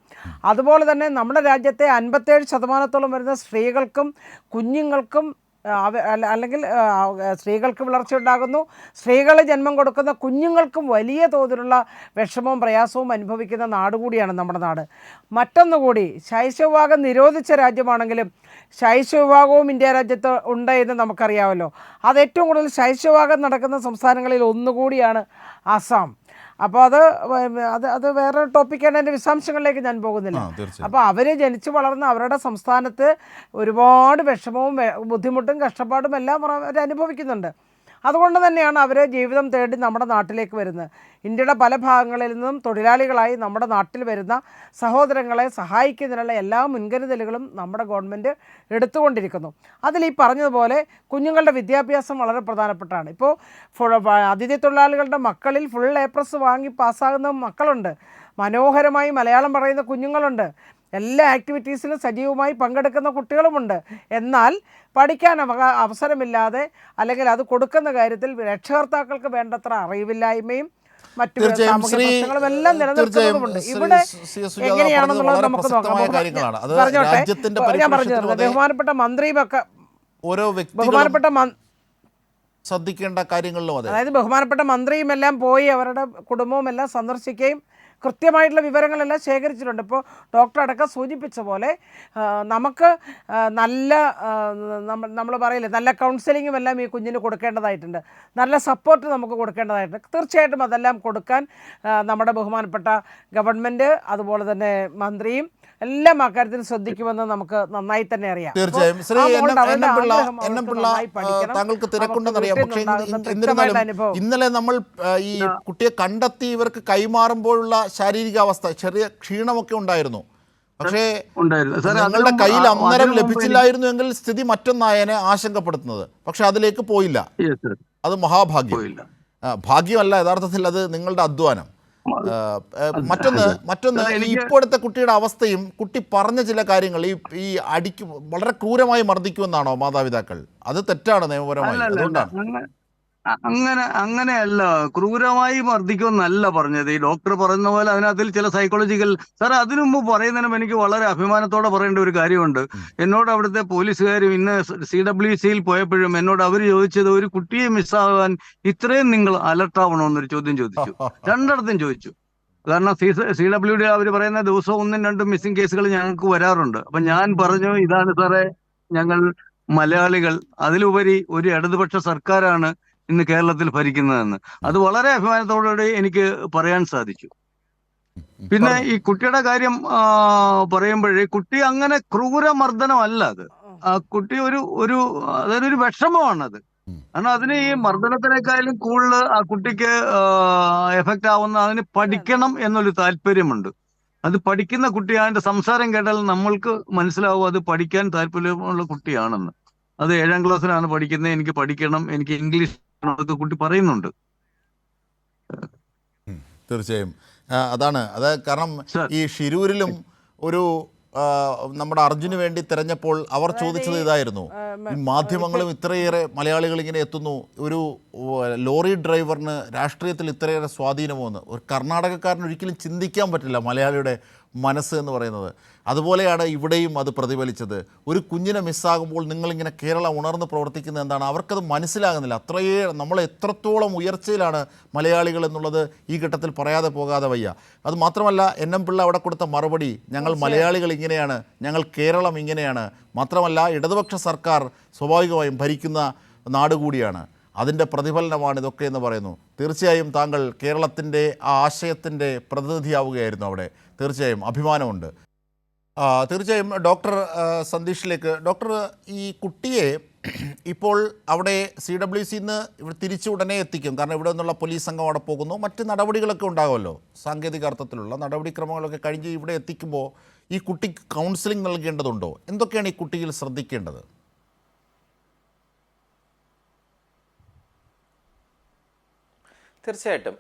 അതുപോലെ തന്നെ നമ്മുടെ രാജ്യത്തെ 57% വരുന്ന സ്ത്രീകൾക്കും കുഞ്ഞുങ്ങൾക്കും അല്ലെങ്കിൽ സ്ത്രീകൾക്ക് വളർച്ച ഉണ്ടാകുന്നു. സ്ത്രീകൾ ജന്മം കൊടുക്കുന്ന കുഞ്ഞുങ്ങൾക്കും വലിയ തോതിലുള്ള വിഷമവും പ്രയാസവും അനുഭവിക്കുന്ന നാട് കൂടിയാണ് നമ്മുടെ നാട്. മറ്റൊന്നുകൂടി, ശൈശവവിവാഹം നിരോധിച്ച രാജ്യമാണെങ്കിലും ശൈശവവിവാഹവും ഇന്ത്യ രാജ്യത്ത് ഉണ്ട് എന്ന് നമുക്കറിയാമല്ലോ. അത് ഏറ്റവും കൂടുതൽ ശൈശവവിവാഹം നടക്കുന്ന സംസ്ഥാനങ്ങളിൽ ഒന്നുകൂടിയാണ് ആസാം. അപ്പോൾ അത് വേറെ ടോപ്പിക്കാണ്. എൻ്റെ വിശദാംശങ്ങളിലേക്ക് ഞാൻ പോകുന്നില്ല. അപ്പോൾ അവർ ജനിച്ചു വളർന്ന അവരുടെ സംസ്ഥാനത്ത് ഒരുപാട് വിഷമവും ബുദ്ധിമുട്ടും കഷ്ടപ്പാടും എല്ലാം അവർ അനുഭവിക്കുന്നുണ്ട്. അതുകൊണ്ട് തന്നെയാണ് അവർ ജീവിതം തേടി നമ്മുടെ നാട്ടിലേക്ക് വരുന്നത്. ഇന്ത്യയുടെ പല ഭാഗങ്ങളിൽ നിന്നും തൊഴിലാളികളായി നമ്മുടെ നാട്ടിൽ വരുന്ന സഹോദരങ്ങളെ സഹായിക്കുന്നതിനുള്ള എല്ലാ മുൻകരുതലുകളും നമ്മുടെ ഗവൺമെൻറ് എടുത്തുകൊണ്ടിരിക്കുന്നു. അതിൽ ഈ പറഞ്ഞതുപോലെ കുഞ്ഞുങ്ങളുടെ വിദ്യാഭ്യാസം വളരെ പ്രധാനപ്പെട്ടാണ്. ഇപ്പോൾ അതിഥി തൊഴിലാളികളുടെ മക്കളിൽ ഫുൾ A+ വാങ്ങി പാസ്സാകുന്ന മക്കളുണ്ട്. മനോഹരമായി മലയാളം പറയുന്ന കുഞ്ഞുങ്ങളുണ്ട്. എല്ലാ ആക്ടിവിറ്റീസിലും സജീവമായി പങ്കെടുക്കുന്ന കുട്ടികളുമുണ്ട്. എന്നാൽ പഠിക്കാൻ അവസരമില്ലാതെ അല്ലെങ്കിൽ അത് കൊടുക്കുന്ന കാര്യത്തിൽ രക്ഷകർത്താക്കൾക്ക് വേണ്ടത്ര അറിവില്ലായ്മയും മറ്റു സാമൂഹ്യ പ്രശ്നങ്ങളും എല്ലാം നിലനിൽക്കുന്നതുമുണ്ട്. ഇവിടെ എങ്ങനെയാണെന്നുള്ളത് നമുക്ക് നോക്കാം. പറഞ്ഞോട്ടെ, ഞാൻ പറഞ്ഞു തരുന്നത് ബഹുമാനപ്പെട്ട മന്ത്രിയുമൊക്കെ ബഹുമാനപ്പെട്ട ശ്രദ്ധിക്കേണ്ട കാര്യങ്ങളിലും അതായത് ബഹുമാനപ്പെട്ട മന്ത്രിയും എല്ലാം പോയി അവരുടെ കുടുംബവും എല്ലാം സന്ദർശിക്കുകയും കൃത്യമായിട്ടുള്ള വിവരങ്ങളെല്ലാം ശേഖരിച്ചിട്ടുണ്ട്. ഇപ്പോൾ ഡോക്ടർ അടക്കം സൂചിപ്പിച്ച പോലെ നമുക്ക് നല്ല നമ്മൾ പറയില്ലേ, നല്ല കൗൺസിലിങ്ങും എല്ലാം ഈ കുഞ്ഞിന് കൊടുക്കേണ്ടതായിട്ടുണ്ട്. നല്ല സപ്പോർട്ട് നമുക്ക് കൊടുക്കേണ്ടതായിട്ടുണ്ട്. തീർച്ചയായിട്ടും അതെല്ലാം കൊടുക്കാൻ നമ്മുടെ ബഹുമാനപ്പെട്ട ഗവൺമെൻറ് അതുപോലെ തന്നെ മന്ത്രിയും എല്ലാം അക്കാര്യത്തിൽ ശ്രദ്ധിക്കുമെന്ന് നമുക്ക് നന്നായി തന്നെ അറിയാം. തീർച്ചയായും താങ്കൾക്ക് തിരക്കുണ്ടെന്നറിയാം. പക്ഷേ എന്നിരുന്നാലും ഇന്നലെ നമ്മൾ ഈ കുട്ടിയെ കണ്ടെത്തി ഇവർക്ക് കൈമാറുമ്പോഴുള്ള ശാരീരികാവസ്ഥ ചെറിയ ക്ഷീണമൊക്കെ ഉണ്ടായിരുന്നു. പക്ഷേ ഞങ്ങളുടെ കയ്യിൽ അന്നേരം ലഭിച്ചില്ലായിരുന്നു എങ്കിൽ സ്ഥിതി മറ്റൊന്നായനെ ആശങ്കപ്പെടുത്തുന്നത്. പക്ഷെ അതിലേക്ക് പോയില്ല. അത് മഹാഭാഗ്യം. ഭാഗ്യമല്ല, യഥാർത്ഥത്തിൽ അത് നിങ്ങളുടെ അധ്വാനം. മറ്റൊന്ന് ഇപ്പോഴത്തെ കുട്ടിയുടെ അവസ്ഥയും കുട്ടി പറഞ്ഞ ചില കാര്യങ്ങൾ ഈ അടിക്കും വളരെ ക്രൂരമായി മർദ്ദിക്കുമെന്നാണോ മാതാപിതാക്കൾ? അത് തെറ്റാണ് നിയമപരമായി. അതുകൊണ്ടാണ് അങ്ങനെയല്ല, ക്രൂരമായി മർദ്ദിക്കുമെന്നല്ല പറഞ്ഞത്. ഈ ഡോക്ടർ പറയുന്ന പോലെ അതിനകത്തിൽ ചില സൈക്കോളജിക്കൽ അതിനു മുമ്പ് പറയുന്നതിനും എനിക്ക് വളരെ അഭിമാനത്തോടെ പറയേണ്ട ഒരു കാര്യമുണ്ട്. എന്നോട് അവിടുത്തെ പോലീസുകാരും ഇന്ന് CWCയിൽ പോയപ്പോഴും എന്നോട് അവർ ചോദിച്ചത്, ഒരു കുട്ടിയെ മിസ്സാകാൻ ഇത്രയും നിങ്ങൾ അലർട്ടാവണമെന്നൊരു ചോദ്യം ചോദിച്ചു. രണ്ടിടത്തും ചോദിച്ചു. കാരണം CWD അവർ പറയുന്ന ദിവസവും 1-2 മിസ്സിംഗ് കേസുകൾ ഞങ്ങൾക്ക് വരാറുണ്ട്. അപ്പൊ ഞാൻ പറഞ്ഞു, ഇതാണ് സാറേ ഞങ്ങൾ മലയാളികൾ, അതിലുപരി ഒരു ഇടതുപക്ഷ സർക്കാരാണ് ഇന്ന് കേരളത്തിൽ ഭരിക്കുന്നതെന്ന്. അത് വളരെ അഭിമാനത്തോടെ എനിക്ക് പറയാൻ സാധിച്ചു. പിന്നെ ഈ കുട്ടിയുടെ കാര്യം പറയുമ്പോഴേ, കുട്ടി അങ്ങനെ ക്രൂരമർദ്ദനമല്ല. അത് ആ കുട്ടി അതൊരു വിഷമമാണത്. കാരണം അതിന് ഈ മർദ്ദനത്തിനേക്കാളും കൂടുതൽ ആ കുട്ടിക്ക് എഫക്റ്റ് ആവുന്ന അതിന് പഠിക്കണം എന്നൊരു താല്പര്യമുണ്ട്. അത് പഠിക്കുന്ന കുട്ടിയാണ്ട് സംസാരം കേട്ടാൽ നമ്മൾക്ക് മനസ്സിലാവും അത് പഠിക്കാൻ താല്പര്യമുള്ള കുട്ടിയാണെന്ന്. അത് 7ാം ക്ലാസ്സിലാണ് പഠിക്കുന്നത്, എനിക്ക് പഠിക്കണം, എനിക്ക് ഇംഗ്ലീഷ് കുട്ടി പറയുന്നുണ്ട്. തീർച്ചയായും അതാണ് കാരണം ഈ ഷിരൂരിലും ഒരു നമ്മുടെ അർജുന് വേണ്ടി തിരഞ്ഞപ്പോൾ അവർ ചോദിച്ചത് ഇതായിരുന്നു. ഈ മാധ്യമങ്ങളും ഇത്രയേറെ മലയാളികൾ ഇങ്ങനെ എത്തുന്നു, ഒരു ലോറി ഡ്രൈവറിന് രാഷ്ട്രീയത്തിൽ ഇത്രയേറെ സ്വാധീനമോ എന്ന് ഒരു കർണാടകക്കാരന് ഒരിക്കലും ചിന്തിക്കാൻ പറ്റില്ല നമ്മളയാളിയുടെ മനസ്സ് എന്ന് പറയുന്നത്. അതുപോലെയാണ് ഇവിടെയും അത് പ്രതിഫലിച്ചത്. ഒരു കുഞ്ഞിനെ മിസ്സാകുമ്പോൾ നിങ്ങളിങ്ങനെ കേരളം ഉണർന്ന് പ്രവർത്തിക്കുന്നത് എന്താണ്? അവർക്കത് മനസ്സിലാകുന്നില്ല. നമ്മൾ എത്രത്തോളം ഉയർച്ചയിലാണ് മലയാളികൾ എന്നുള്ളത് ഈ ഘട്ടത്തിൽ പറയാതെ പോകാതെ വയ്യ. അത് മാത്രമല്ല, NM പിള്ള അവിടെ കൊടുത്ത മറുപടി, ഞങ്ങൾ മലയാളികൾ ഇങ്ങനെയാണ്, ഞങ്ങൾ കേരളം ഇങ്ങനെയാണ്. മാത്രമല്ല, ഇടതുപക്ഷ സർക്കാർ സ്വാഭാവികമായും ഭരിക്കുന്ന നാട് കൂടിയാണ്, അതിൻ്റെ പ്രതിഫലനമാണ് ഇതൊക്കെ എന്ന് പറയുന്നു. തീർച്ചയായും താങ്കൾ കേരളത്തിൻ്റെ ആ ആശയത്തിൻ്റെ പ്രതിനിധിയാവുകയായിരുന്നു അവിടെ. തീർച്ചയായും അഭിമാനമുണ്ട്. തീർച്ചയായും ഡോക്ടർ സന്ദീഷിലേക്ക്. ഡോക്ടർ, ഈ കുട്ടിയെ ഇപ്പോൾ അവിടെ CWCന്ന് ഇവിടെ തിരിച്ചു ഉടനെ എത്തിക്കും. കാരണം ഇവിടെ നിന്നുള്ള പോലീസ് സംഘം അവിടെ പോകുന്നു, മറ്റ് നടപടികളൊക്കെ ഉണ്ടാകുമല്ലോ, സാങ്കേതിക അർത്ഥത്തിലുള്ള നടപടിക്രമങ്ങളൊക്കെ കഴിഞ്ഞ് ഇവിടെ എത്തിക്കുമ്പോൾ ഈ കുട്ടിക്ക് കൗൺസിലിംഗ് നൽകേണ്ടതുണ്ടോ? എന്തൊക്കെയാണ് ഈ കുട്ടിയിൽ ശ്രദ്ധിക്കേണ്ടത്? തീർച്ചയായിട്ടും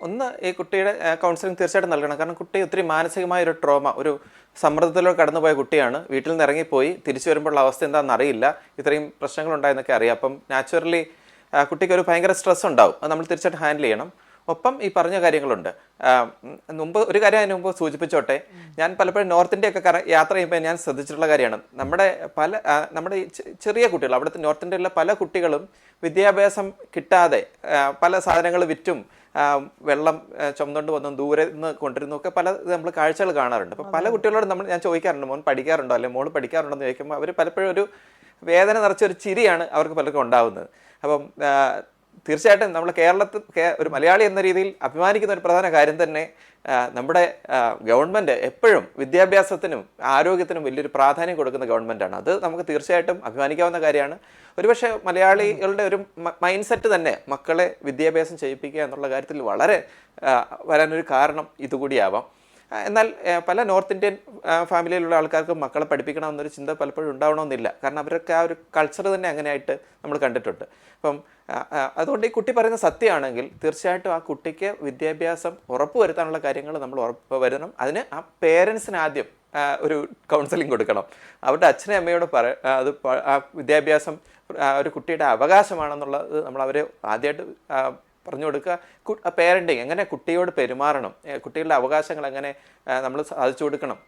ഒന്ന് ഈ കുട്ടിയുടെ കൗൺസിലിംഗ് തീർച്ചയായിട്ടും നൽകണം. കാരണം കുട്ടി ഒത്തിരി മാനസികമായ ഒരു ട്രോമ, ഒരു സമ്മർദ്ദത്തിലൂടെ കടന്നുപോയ കുട്ടിയാണ്. വീട്ടിൽ നിന്ന് ഇറങ്ങിപ്പോയി തിരിച്ചു വരുമ്പോഴുള്ള അവസ്ഥ എന്താണെന്ന് അറിയില്ല. ഇത്രയും പ്രശ്നങ്ങളുണ്ടായെന്നൊക്കെ അറിയാം. അപ്പം നാച്ചുറലി കുട്ടിക്ക് ഒരു ഭയങ്കര സ്ട്രെസ് ഉണ്ടാവും. അത് നമ്മൾ തീർച്ചയായിട്ടും ഹാൻഡിൽ ചെയ്യണം. ഒപ്പം ഈ പറഞ്ഞ കാര്യങ്ങളുണ്ട്. മുമ്പ് ഒരു കാര്യം അതിന് മുമ്പ് സൂചിപ്പിച്ചോട്ടെ, ഞാൻ പലപ്പോഴും നോർത്ത് ഇന്ത്യ ഒക്കെ യാത്ര ചെയ്യുമ്പോൾ ഞാൻ ശ്രദ്ധിച്ചിട്ടുള്ള കാര്യമാണ്, നമ്മുടെ ഈ ചെറിയ കുട്ടികൾ, അവിടുത്തെ നോർത്ത് ഇന്ത്യയിലെ പല കുട്ടികളും വിദ്യാഭ്യാസം കിട്ടാതെ പല സാധനങ്ങൾ വിറ്റും വെള്ളം ചുമന്നുകൊണ്ട് വന്നും ദൂരെ നിന്ന് കൊണ്ടിരുന്നു ഒക്കെ പല നമ്മൾ കാഴ്ചകൾ കാണാറുണ്ട്. അപ്പോൾ പല കുട്ടികളോട് ഞാൻ ചോദിക്കാറുണ്ട്, മോൻ പഠിക്കാറുണ്ടോ അല്ലെങ്കിൽ മോൾ പഠിക്കാറുണ്ടോ എന്ന് ചോദിക്കുമ്പോൾ അവർ പലപ്പോഴും ഒരു വേദന നിറച്ചൊരു ചിരിയാണ് അവർക്ക് പലർക്കും ഉണ്ടാവുന്നത്. അപ്പം തീർച്ചയായിട്ടും നമ്മൾ കേരളത്തിൽ ഒരു മലയാളി എന്ന രീതിയിൽ അഭിമാനിക്കുന്ന ഒരു പ്രധാന കാര്യം തന്നെ നമ്മുടെ ഗവൺമെൻറ് എപ്പോഴും വിദ്യാഭ്യാസത്തിനും ആരോഗ്യത്തിനും വലിയൊരു പ്രാധാന്യം കൊടുക്കുന്ന ഗവൺമെൻറ്റാണ്. അത് നമുക്ക് തീർച്ചയായിട്ടും അഭിമാനിക്കാവുന്ന കാര്യമാണ്. ഒരുപക്ഷെ മലയാളികളുടെ ഒരു മൈൻഡ് സെറ്റ് തന്നെ മക്കളെ വിദ്യാഭ്യാസം ചെയ്യിപ്പിക്കുക എന്നുള്ള കാര്യത്തിൽ വളരെ വരാനൊരു കാരണം ഇതുകൂടിയാവാം. എന്നാൽ പല നോർത്ത് ഇന്ത്യൻ ഫാമിലിയിലുള്ള ആൾക്കാർക്ക് മക്കളെ പഠിപ്പിക്കണമെന്നൊരു ചിന്ത പലപ്പോഴും ഉണ്ടാവണമെന്നില്ല. കാരണം അവരൊക്കെ ആ ഒരു കൾച്ചർ തന്നെ അങ്ങനെയായിട്ട് നമ്മൾ കണ്ടിട്ടുണ്ട്. അപ്പം അതുകൊണ്ട് ഈ കുട്ടി പറയുന്ന സത്യമാണെങ്കിൽ തീർച്ചയായിട്ടും ആ കുട്ടിക്ക് വിദ്യാഭ്യാസം ഉറപ്പുവരുത്താനുള്ള കാര്യങ്ങൾ നമ്മൾ ഉറപ്പ് വരുത്തണം. അതിന് ആ പേരൻസിന് ആദ്യം ഒരു കൗൺസിലിംഗ് കൊടുക്കണം. അവരുടെ അച്ഛനും അമ്മയോട് അത് ആ വിദ്യാഭ്യാസം ഒരു കുട്ടിയുടെ അവകാശമാണെന്നുള്ളത് നമ്മൾ അവരെ ആദ്യമായിട്ട് പറഞ്ഞു കൊടുക്കുക. പേരൻറ്റിങ് എങ്ങനെ കുട്ടിയോട് പെരുമാറണം, കുട്ടികളുടെ അവകാശങ്ങൾ എങ്ങനെ നമ്മൾ സാധിച്ചു കൊടുക്കണം,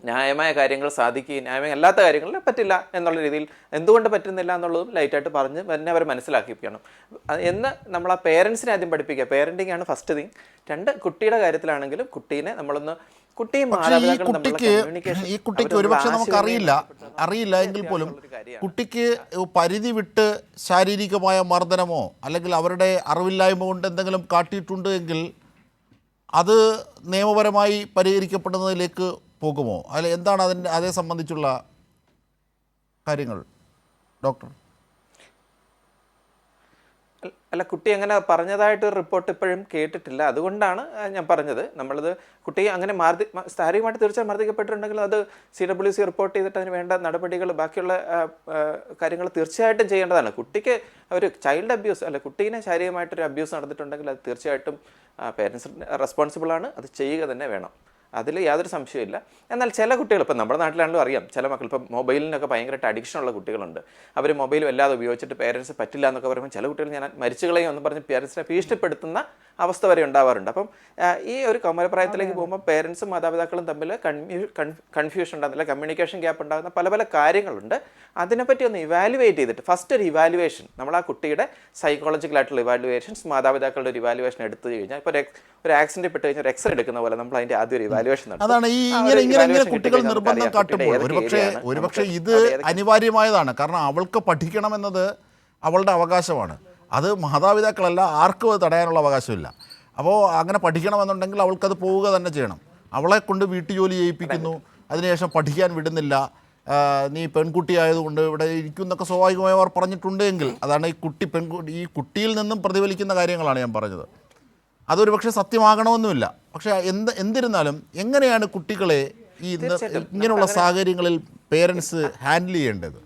ന്യായമായ കാര്യങ്ങൾ സാധിക്കുകയും ന്യായമായ അല്ലാത്ത കാര്യങ്ങളിൽ പറ്റില്ല എന്നുള്ള രീതിയിൽ എന്തുകൊണ്ട് പറ്റുന്നില്ല എന്നുള്ളതും ലൈറ്റായിട്ട് പറഞ്ഞ് തന്നെ അവരെ മനസ്സിലാക്കിപ്പിക്കണം എന്ന് നമ്മൾ ആ പേരൻസിനെ ആദ്യം പഠിപ്പിക്കുക. പേരൻറ്റിങ് ആണ് ഫസ്റ്റ് തിങ്. രണ്ട്, കുട്ടിയുടെ കാര്യത്തിലാണെങ്കിലും കുട്ടീനെ നമ്മളൊന്ന് കുട്ടിയും ഈ കുട്ടിക്ക് ഒരുപക്ഷെ നമുക്ക് അറിയില്ല എങ്കിൽ പോലും കുട്ടിക്ക് പരിധി വിട്ട് ശാരീരികമായ മർദ്ദനമോ അല്ലെങ്കിൽ അവരുടെ അറിവില്ലായ്മ കൊണ്ട് എന്തെങ്കിലും കാട്ടിയിട്ടുണ്ട് എങ്കിൽ അത് നിയമപരമായി പരിഹരിക്കപ്പെടുന്നതിലേക്ക് പോകുമോ? അല്ല, എന്താണ് അതേ സംബന്ധിച്ചുള്ള കാര്യങ്ങൾ ഡോക്ടർ? അല്ല, കുട്ടി അങ്ങനെ പറഞ്ഞതായിട്ടൊരു റിപ്പോർട്ട് ഇപ്പോഴും കേട്ടിട്ടില്ല. അതുകൊണ്ടാണ് ഞാൻ പറഞ്ഞത്, നമ്മളിത് കുട്ടി അങ്ങനെ ശാരീരികമായിട്ട് തീർച്ചയായും മർദ്ദിക്കപ്പെട്ടിട്ടുണ്ടെങ്കിൽ അത് CWC റിപ്പോർട്ട് ചെയ്തിട്ട് അതിന് വേണ്ട നടപടികൾ ബാക്കിയുള്ള കാര്യങ്ങൾ തീർച്ചയായിട്ടും ചെയ്യേണ്ടതാണ്. കുട്ടിക്ക് ഒരു ചൈൽഡ് അബ്യൂസ് അല്ല, കുട്ടീനെ ശാരീരികമായിട്ടൊരു അബ്യൂസ് നടന്നിട്ടുണ്ടെങ്കിൽ അത് തീർച്ചയായിട്ടും പേരൻസ് റെസ്പോൺസിബിളാണ്, അത് ചെയ്യുക തന്നെ വേണം. അതിൽ യാതൊരു സംശയമില്ല. എന്നാൽ ചില കുട്ടികൾ, ഇപ്പം നമ്മുടെ നാട്ടിലാണെങ്കിലും അറിയാം, ചില മക്കൾ ഇപ്പം മൊബൈലിനൊക്കെ ഭയങ്കരമായിട്ട് അഡിക്ഷനുള്ള കുട്ടികളുണ്ട്. അവർ മൊബൈൽ വല്ലാതെ ഉപയോഗിച്ചിട്ട് പേരൻസ് പറ്റില്ല എന്നൊക്കെ പറയുമ്പോൾ ചില കുട്ടികൾ ഞാൻ മരിച്ചുകളയും എന്ന് പറഞ്ഞ് പേരൻസിനെ ഭീഷണിപ്പെടുത്തുന്ന അവസ്ഥ വരെ ഉണ്ടാവാറുണ്ട്. അപ്പം ഈ ഒരു കൗമാരപ്രായത്തിലേക്ക് പോകുമ്പോൾ പേരൻസും മാതാപിതാക്കളും തമ്മിൽ കൺഫ്യൂഷൻ ഉണ്ടാകുന്നില്ല, കമ്മ്യൂണിക്കേഷൻ ഗ്യാപ്പ് ഉണ്ടാകുന്ന പല പല കാര്യങ്ങളുണ്ട്. അതിനെപ്പറ്റി ഒന്ന് ഇവാലുവേറ്റ് ചെയ്തിട്ട് ഫസ്റ്റ് ഒരു ഇവാലുവേഷൻ, നമ്മൾ ആ കുട്ടിയുടെ സൈക്കോളജിക്കലായിട്ടുള്ള ഇവാലുവേഷൻസ്, മാതാപിതാക്കളുടെ ഒരു ഇവാലുവേഷൻ എടുത്തു കഴിഞ്ഞാൽ, ഇപ്പോൾ ഒരു ആക്സിഡൻറ്റ് പെട്ട് കഴിഞ്ഞാൽ ഒരു എക്സ്റേ എടുക്കുന്ന പോലെ നമ്മൾ അതിൻ്റെ ആദ്യം ഒരു ഇവാലുവേഷൻ നടത്തും. അതാണ് ഈ ഇങ്ങനെ കുട്ടികൾ നിർബന്ധം കാട്ടുമ്പോൾ ഒരുപക്ഷെ ഇത് അനിവാര്യമായതാണ്. കാരണം അവൾക്ക് പഠിക്കണമെന്നത് അവളുടെ അവകാശമാണ്. അത് മാതാപിതാക്കളല്ല, ആർക്കും അത് തടയാനുള്ള അവകാശമില്ല. അപ്പോൾ അങ്ങനെ പഠിക്കണമെന്നുണ്ടെങ്കിൽ അവൾക്കത് പോവുക തന്നെ ചെയ്യണം. അവളെ കൊണ്ട് വീട്ടുജോലി ചെയ്യിപ്പിക്കുന്നു, അതിനുശേഷം പഠിക്കാൻ വിടുന്നില്ല, നീ പെൺകുട്ടി ആയതുകൊണ്ട് ഇവിടെ ഇരിക്കുന്നൊക്കെ സ്വാഭാവികമായി അവർ പറഞ്ഞിട്ടുണ്ടെങ്കിൽ അതാണ് ഈ കുട്ടിയിൽ നിന്നും പ്രതിഫലിക്കുന്ന കാര്യങ്ങളാണ് ഞാൻ പറഞ്ഞത്. അതൊരു പക്ഷേ സത്യമാകണമെന്നുമില്ല. പക്ഷേ എന്തിരുന്നാലും എങ്ങനെയാണ് കുട്ടികളെ ഇങ്ങനെയുള്ള സാഹചര്യങ്ങളിൽ പേരൻസ് ഹാൻഡിൽ ചെയ്യേണ്ടത്?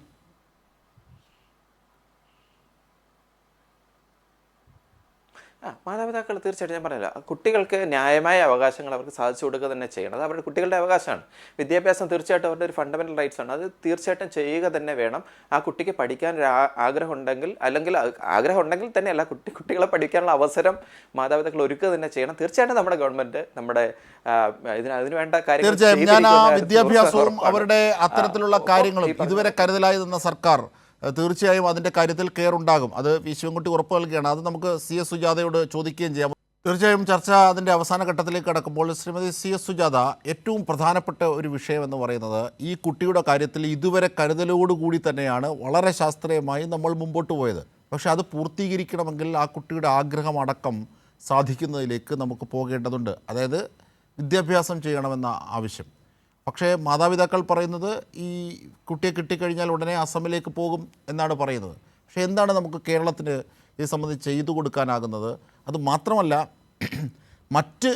മാതാപിതാക്കൾ തീർച്ചയായിട്ടും, ഞാൻ പറഞ്ഞില്ല, കുട്ടികൾക്ക് ന്യായമായ അവകാശങ്ങൾ അവർക്ക് സാധിച്ചു കൊടുക്കുക തന്നെ ചെയ്യണം. അത് അവരുടെ കുട്ടികളുടെ അവകാശമാണ്. വിദ്യാഭ്യാസം തീർച്ചയായിട്ടും അവരുടെ ഒരു ഫണ്ടമെൻ്റൽ റൈറ്റ്സ് ആണ്. അത് തീർച്ചയായിട്ടും ചെയ്യുക തന്നെ വേണം. ആ കുട്ടിക്ക് പഠിക്കാൻ ഒരു ആഗ്രഹം ഉണ്ടെങ്കിൽ, അല്ലെങ്കിൽ ആഗ്രഹം ഉണ്ടെങ്കിൽ തന്നെ അല്ല, കുട്ടികളെ പഠിക്കാനുള്ള അവസരം മാതാപിതാക്കൾ ഒരുക്കുക തന്നെ ചെയ്യണം. തീർച്ചയായിട്ടും നമ്മുടെ ഗവൺമെൻറ് നമ്മുടെ അതിന് വേണ്ട കാര്യങ്ങൾ തീർച്ചയായും ഞാൻ ആ വിദ്യാഭ്യാസവും അവരുടെ അത്തരത്തിലുള്ള കാര്യങ്ങളും ഇതുവരെ കരുതലായി നിന്ന സർക്കാർ തീർച്ചയായും അതിൻ്റെ കാര്യത്തിൽ കെയർ ഉണ്ടാകും. അത് വി ശിവൻകുട്ടി ഉറപ്പ് നൽകുകയാണ്. അത് നമുക്ക് CS സുജാതയോട് ചോദിക്കുകയും ചെയ്യാം. തീർച്ചയായും ചർച്ച അതിൻ്റെ അവസാന ഘട്ടത്തിലേക്ക് കടക്കുമ്പോൾ ശ്രീമതി CS സുജാത, ഏറ്റവും പ്രധാനപ്പെട്ട ഒരു വിഷയം എന്ന് പറയുന്നത് ഈ കുട്ടിയുടെ കാര്യത്തിൽ ഇതുവരെ കരുതലോടുകൂടി തന്നെയാണ് വളരെ ശാസ്ത്രീയമായി നമ്മൾ മുമ്പോട്ട് പോയത്. പക്ഷേ അത് പൂർത്തീകരിക്കണമെങ്കിൽ ആ കുട്ടിയുടെ ആഗ്രഹമടക്കം സാധിക്കുന്നതിലേക്ക് നമുക്ക് പോകേണ്ടതുണ്ട്. അതായത് വിദ്യാഭ്യാസം ചെയ്യണമെന്ന ആവശ്യം. പക്ഷേ മാതാപിതാക്കൾ പറയുന്നത് ഈ കുട്ടിയെ കിട്ടിക്കഴിഞ്ഞാൽ ഉടനെ അസമിലേക്ക് പോകും എന്നാണ് പറയുന്നത്. പക്ഷേ എന്താണ് നമുക്ക് കേരളത്തിന് ഇത് സംബന്ധിച്ച് ചെയ്തു കൊടുക്കാനാകുന്നത്? അത് മാത്രമല്ല, മറ്റ്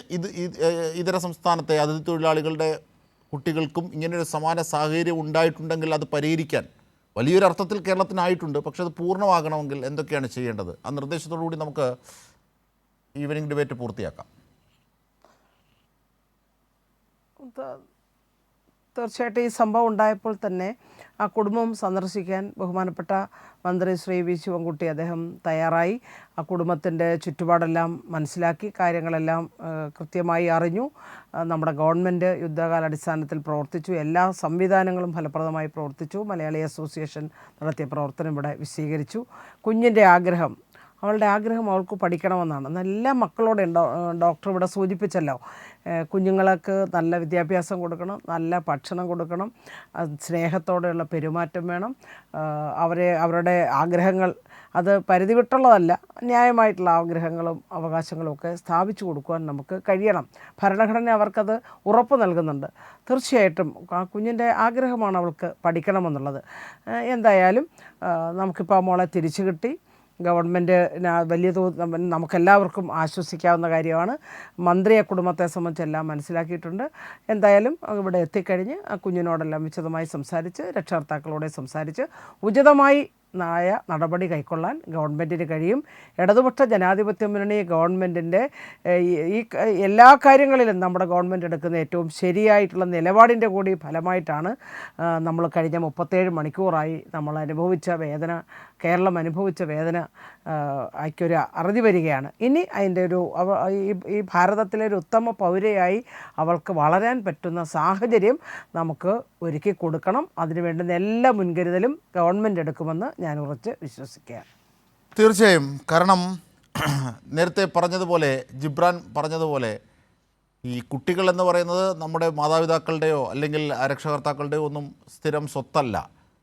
ഇതര സംസ്ഥാനത്തെ അതിഥി തൊഴിലാളികളുടെ കുട്ടികൾക്കും ഇങ്ങനെയൊരു സമാന സാഹചര്യം ഉണ്ടായിട്ടുണ്ടെങ്കിൽ അത് പരിഹരിക്കാൻ വലിയൊരർത്ഥത്തിൽ കേരളത്തിനായിട്ടുണ്ട്. പക്ഷേ അത് പൂർണ്ണമാകണമെങ്കിൽ എന്തൊക്കെയാണ് ചെയ്യേണ്ടത്? ആ നിർദ്ദേശത്തോടു കൂടി നമുക്ക് ഈവനിങ് ഡിബേറ്റ് പൂർത്തിയാക്കാം. തീർച്ചയായിട്ടും ഈ സംഭവം ഉണ്ടായപ്പോൾ തന്നെ ആ കുടുംബം സന്ദർശിക്കാൻ ബഹുമാനപ്പെട്ട മന്ത്രി ശ്രീ വി ശിവൻകുട്ടി അദ്ദേഹം തയ്യാറായി. ആ കുടുംബത്തിൻ്റെ ചുറ്റുപാടെല്ലാം മനസ്സിലാക്കി, കാര്യങ്ങളെല്ലാം കൃത്യമായി അറിഞ്ഞു. നമ്മുടെ ഗവൺമെൻറ് യുദ്ധകാലാടിസ്ഥാനത്തിൽ പ്രവർത്തിച്ചു, എല്ലാ സംവിധാനങ്ങളും ഫലപ്രദമായി പ്രവർത്തിച്ചു. മലയാളി അസോസിയേഷൻ നടത്തിയ പ്രവർത്തനം ഇവിടെ വിശദീകരിച്ചു. കുഞ്ഞിൻ്റെ ആഗ്രഹം, അവളുടെ ആഗ്രഹം അവൾക്ക് പഠിക്കണമെന്നാണ്. നല്ല മക്കളോടെ ഡോക്ടർ ഇവിടെ സൂചിപ്പിച്ചല്ലോ, കുഞ്ഞുങ്ങൾക്ക് നല്ല വിദ്യാഭ്യാസം കൊടുക്കണം, നല്ല ഭക്ഷണം കൊടുക്കണം, സ്നേഹത്തോടെയുള്ള പെരുമാറ്റം വേണം. അവരുടെ ആഗ്രഹങ്ങൾ അത് പരിധി വിട്ടുള്ളതല്ല, ന്യായമായിട്ടുള്ള ആഗ്രഹങ്ങളും അവകാശങ്ങളും ഒക്കെ സ്ഥാപിച്ചു കൊടുക്കുവാൻ നമുക്ക് കഴിയണം. ഭരണഘടന അവർക്കത് ഉറപ്പ് നൽകുന്നുണ്ട്. തീർച്ചയായിട്ടും ആ കുഞ്ഞിൻ്റെ ആഗ്രഹമാണ് അവൾക്ക് പഠിക്കണമെന്നുള്ളത്. എന്തായാലും നമുക്കിപ്പോൾ മോളെ തിരിച്ചു കിട്ടി. ഗവൺമെൻറ് വലിയ നമുക്കെല്ലാവർക്കും ആശ്വസിക്കാവുന്ന കാര്യമാണ്. മന്ത്രിയെ കുടുംബത്തെ സംബന്ധിച്ചെല്ലാം മനസ്സിലാക്കിയിട്ടുണ്ട്. എന്തായാലും ഇവിടെ എത്തിക്കഴിഞ്ഞ് ആ കുഞ്ഞിനോടെല്ലാം വിശദമായി സംസാരിച്ച്, രക്ഷകർത്താക്കളോടെ സംസാരിച്ച് ഉചിതമായി നടപടി കൈക്കൊള്ളാൻ ഗവൺമെൻറ്റിന് കഴിയും. ഇടതുപക്ഷ ജനാധിപത്യ മുന്നണി ഗവൺമെൻറ്റിൻ്റെ ഈ എല്ലാ കാര്യങ്ങളിലും നമ്മുടെ ഗവൺമെൻറ് എടുക്കുന്ന ഏറ്റവും ശരിയായിട്ടുള്ള നിലപാടിൻ്റെ കൂടി ഫലമായിട്ടാണ് നമ്മൾ കഴിഞ്ഞ 37 മണിക്കൂറായി നമ്മൾ അനുഭവിച്ച വേദന, കേരളം അനുഭവിച്ച വേദന ആയിക്കൊരു അറുതി വരികയാണ്. ഇനി അതിൻ്റെ ഈ ഭാരതത്തിലെ ഒരു ഉത്തമ പൗരയായി അവൾക്ക് വളരാൻ പറ്റുന്ന സാഹചര്യം നമുക്ക് ഒരുക്കി കൊടുക്കണം. അതിനു വേണ്ടുന്ന എല്ലാ മുൻകരുതലും ഗവൺമെൻറ് എടുക്കുമെന്ന് ഞാൻ ഉറച്ച് വിശ്വസിക്കുകയാണ്. തീർച്ചയായും. കാരണം നേരത്തെ പറഞ്ഞതുപോലെ, ജിബ്രാൻ പറഞ്ഞതുപോലെ, ഈ കുട്ടികൾ എന്ന് പറയുന്നത് നമ്മുടെ മാതാപിതാക്കളുടെയോ അല്ലെങ്കിൽ രക്ഷകർത്താക്കളുടെയോ ഒന്നും സ്ഥിരം സ്വത്തല്ല.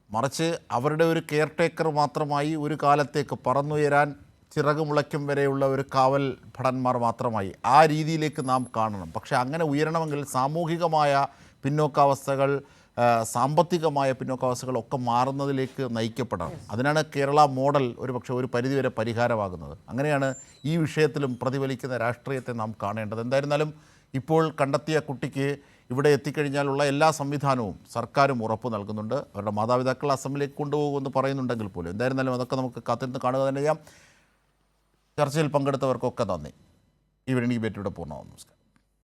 മറിച്ച് അവരുടെ ഒരു കെയർ ടേക്കർ മാത്രമായി ഒരു കാലത്തേക്ക് പറന്നുയരാൻ ചിറക് മുളയ്ക്കും വരെയുള്ള ഒരു കാവൽ ഭടന്മാർ മാത്രമായി ആ രീതിയിലേക്ക് നാം കാണണം. പക്ഷേ അങ്ങനെ ഉയരണമെങ്കിൽ സാമൂഹികമായ പിന്നോക്കാവസ്ഥകൾ, സാമ്പത്തികമായ പിന്നോക്കാവസ്ഥകളൊക്കെ മാറുന്നതിലേക്ക് നയിക്കപ്പെടണം. അതിനാണ് കേരള മോഡൽ ഒരു പരിധിവരെ പരിഹാരമാകുന്നത്. അങ്ങനെയാണ് ഈ വിഷയത്തിലും പ്രതിഫലിക്കുന്ന രാഷ്ട്രീയത്തെ നാം കാണേണ്ടത്. എന്തായിരുന്നാലും ഇപ്പോൾ കണ്ടെത്തിയ കുട്ടിക്ക് ഇവിടെ എത്തിക്കഴിഞ്ഞാലുള്ള എല്ലാ സംവിധാനവും സർക്കാരും ഉറപ്പ് നൽകുന്നുണ്ട്. അവരുടെ മാതാപിതാക്കൾ അസമിലേക്ക് കൊണ്ടുപോകുമെന്ന് പറയുന്നുണ്ടെങ്കിൽ പോലും എന്തായിരുന്നാലും അതൊക്കെ നമുക്ക് കാത്തിരുന്ന് കാണുക തന്നെ ചെയ്യാം. ചർച്ചയിൽ പങ്കെടുത്തവർക്കൊക്കെ നന്ദി. ഈവനിംഗ് ഡിബേറ്റ് ഇവിടെ പൂർണ്ണമാകുന്നു. നമസ്കാരം.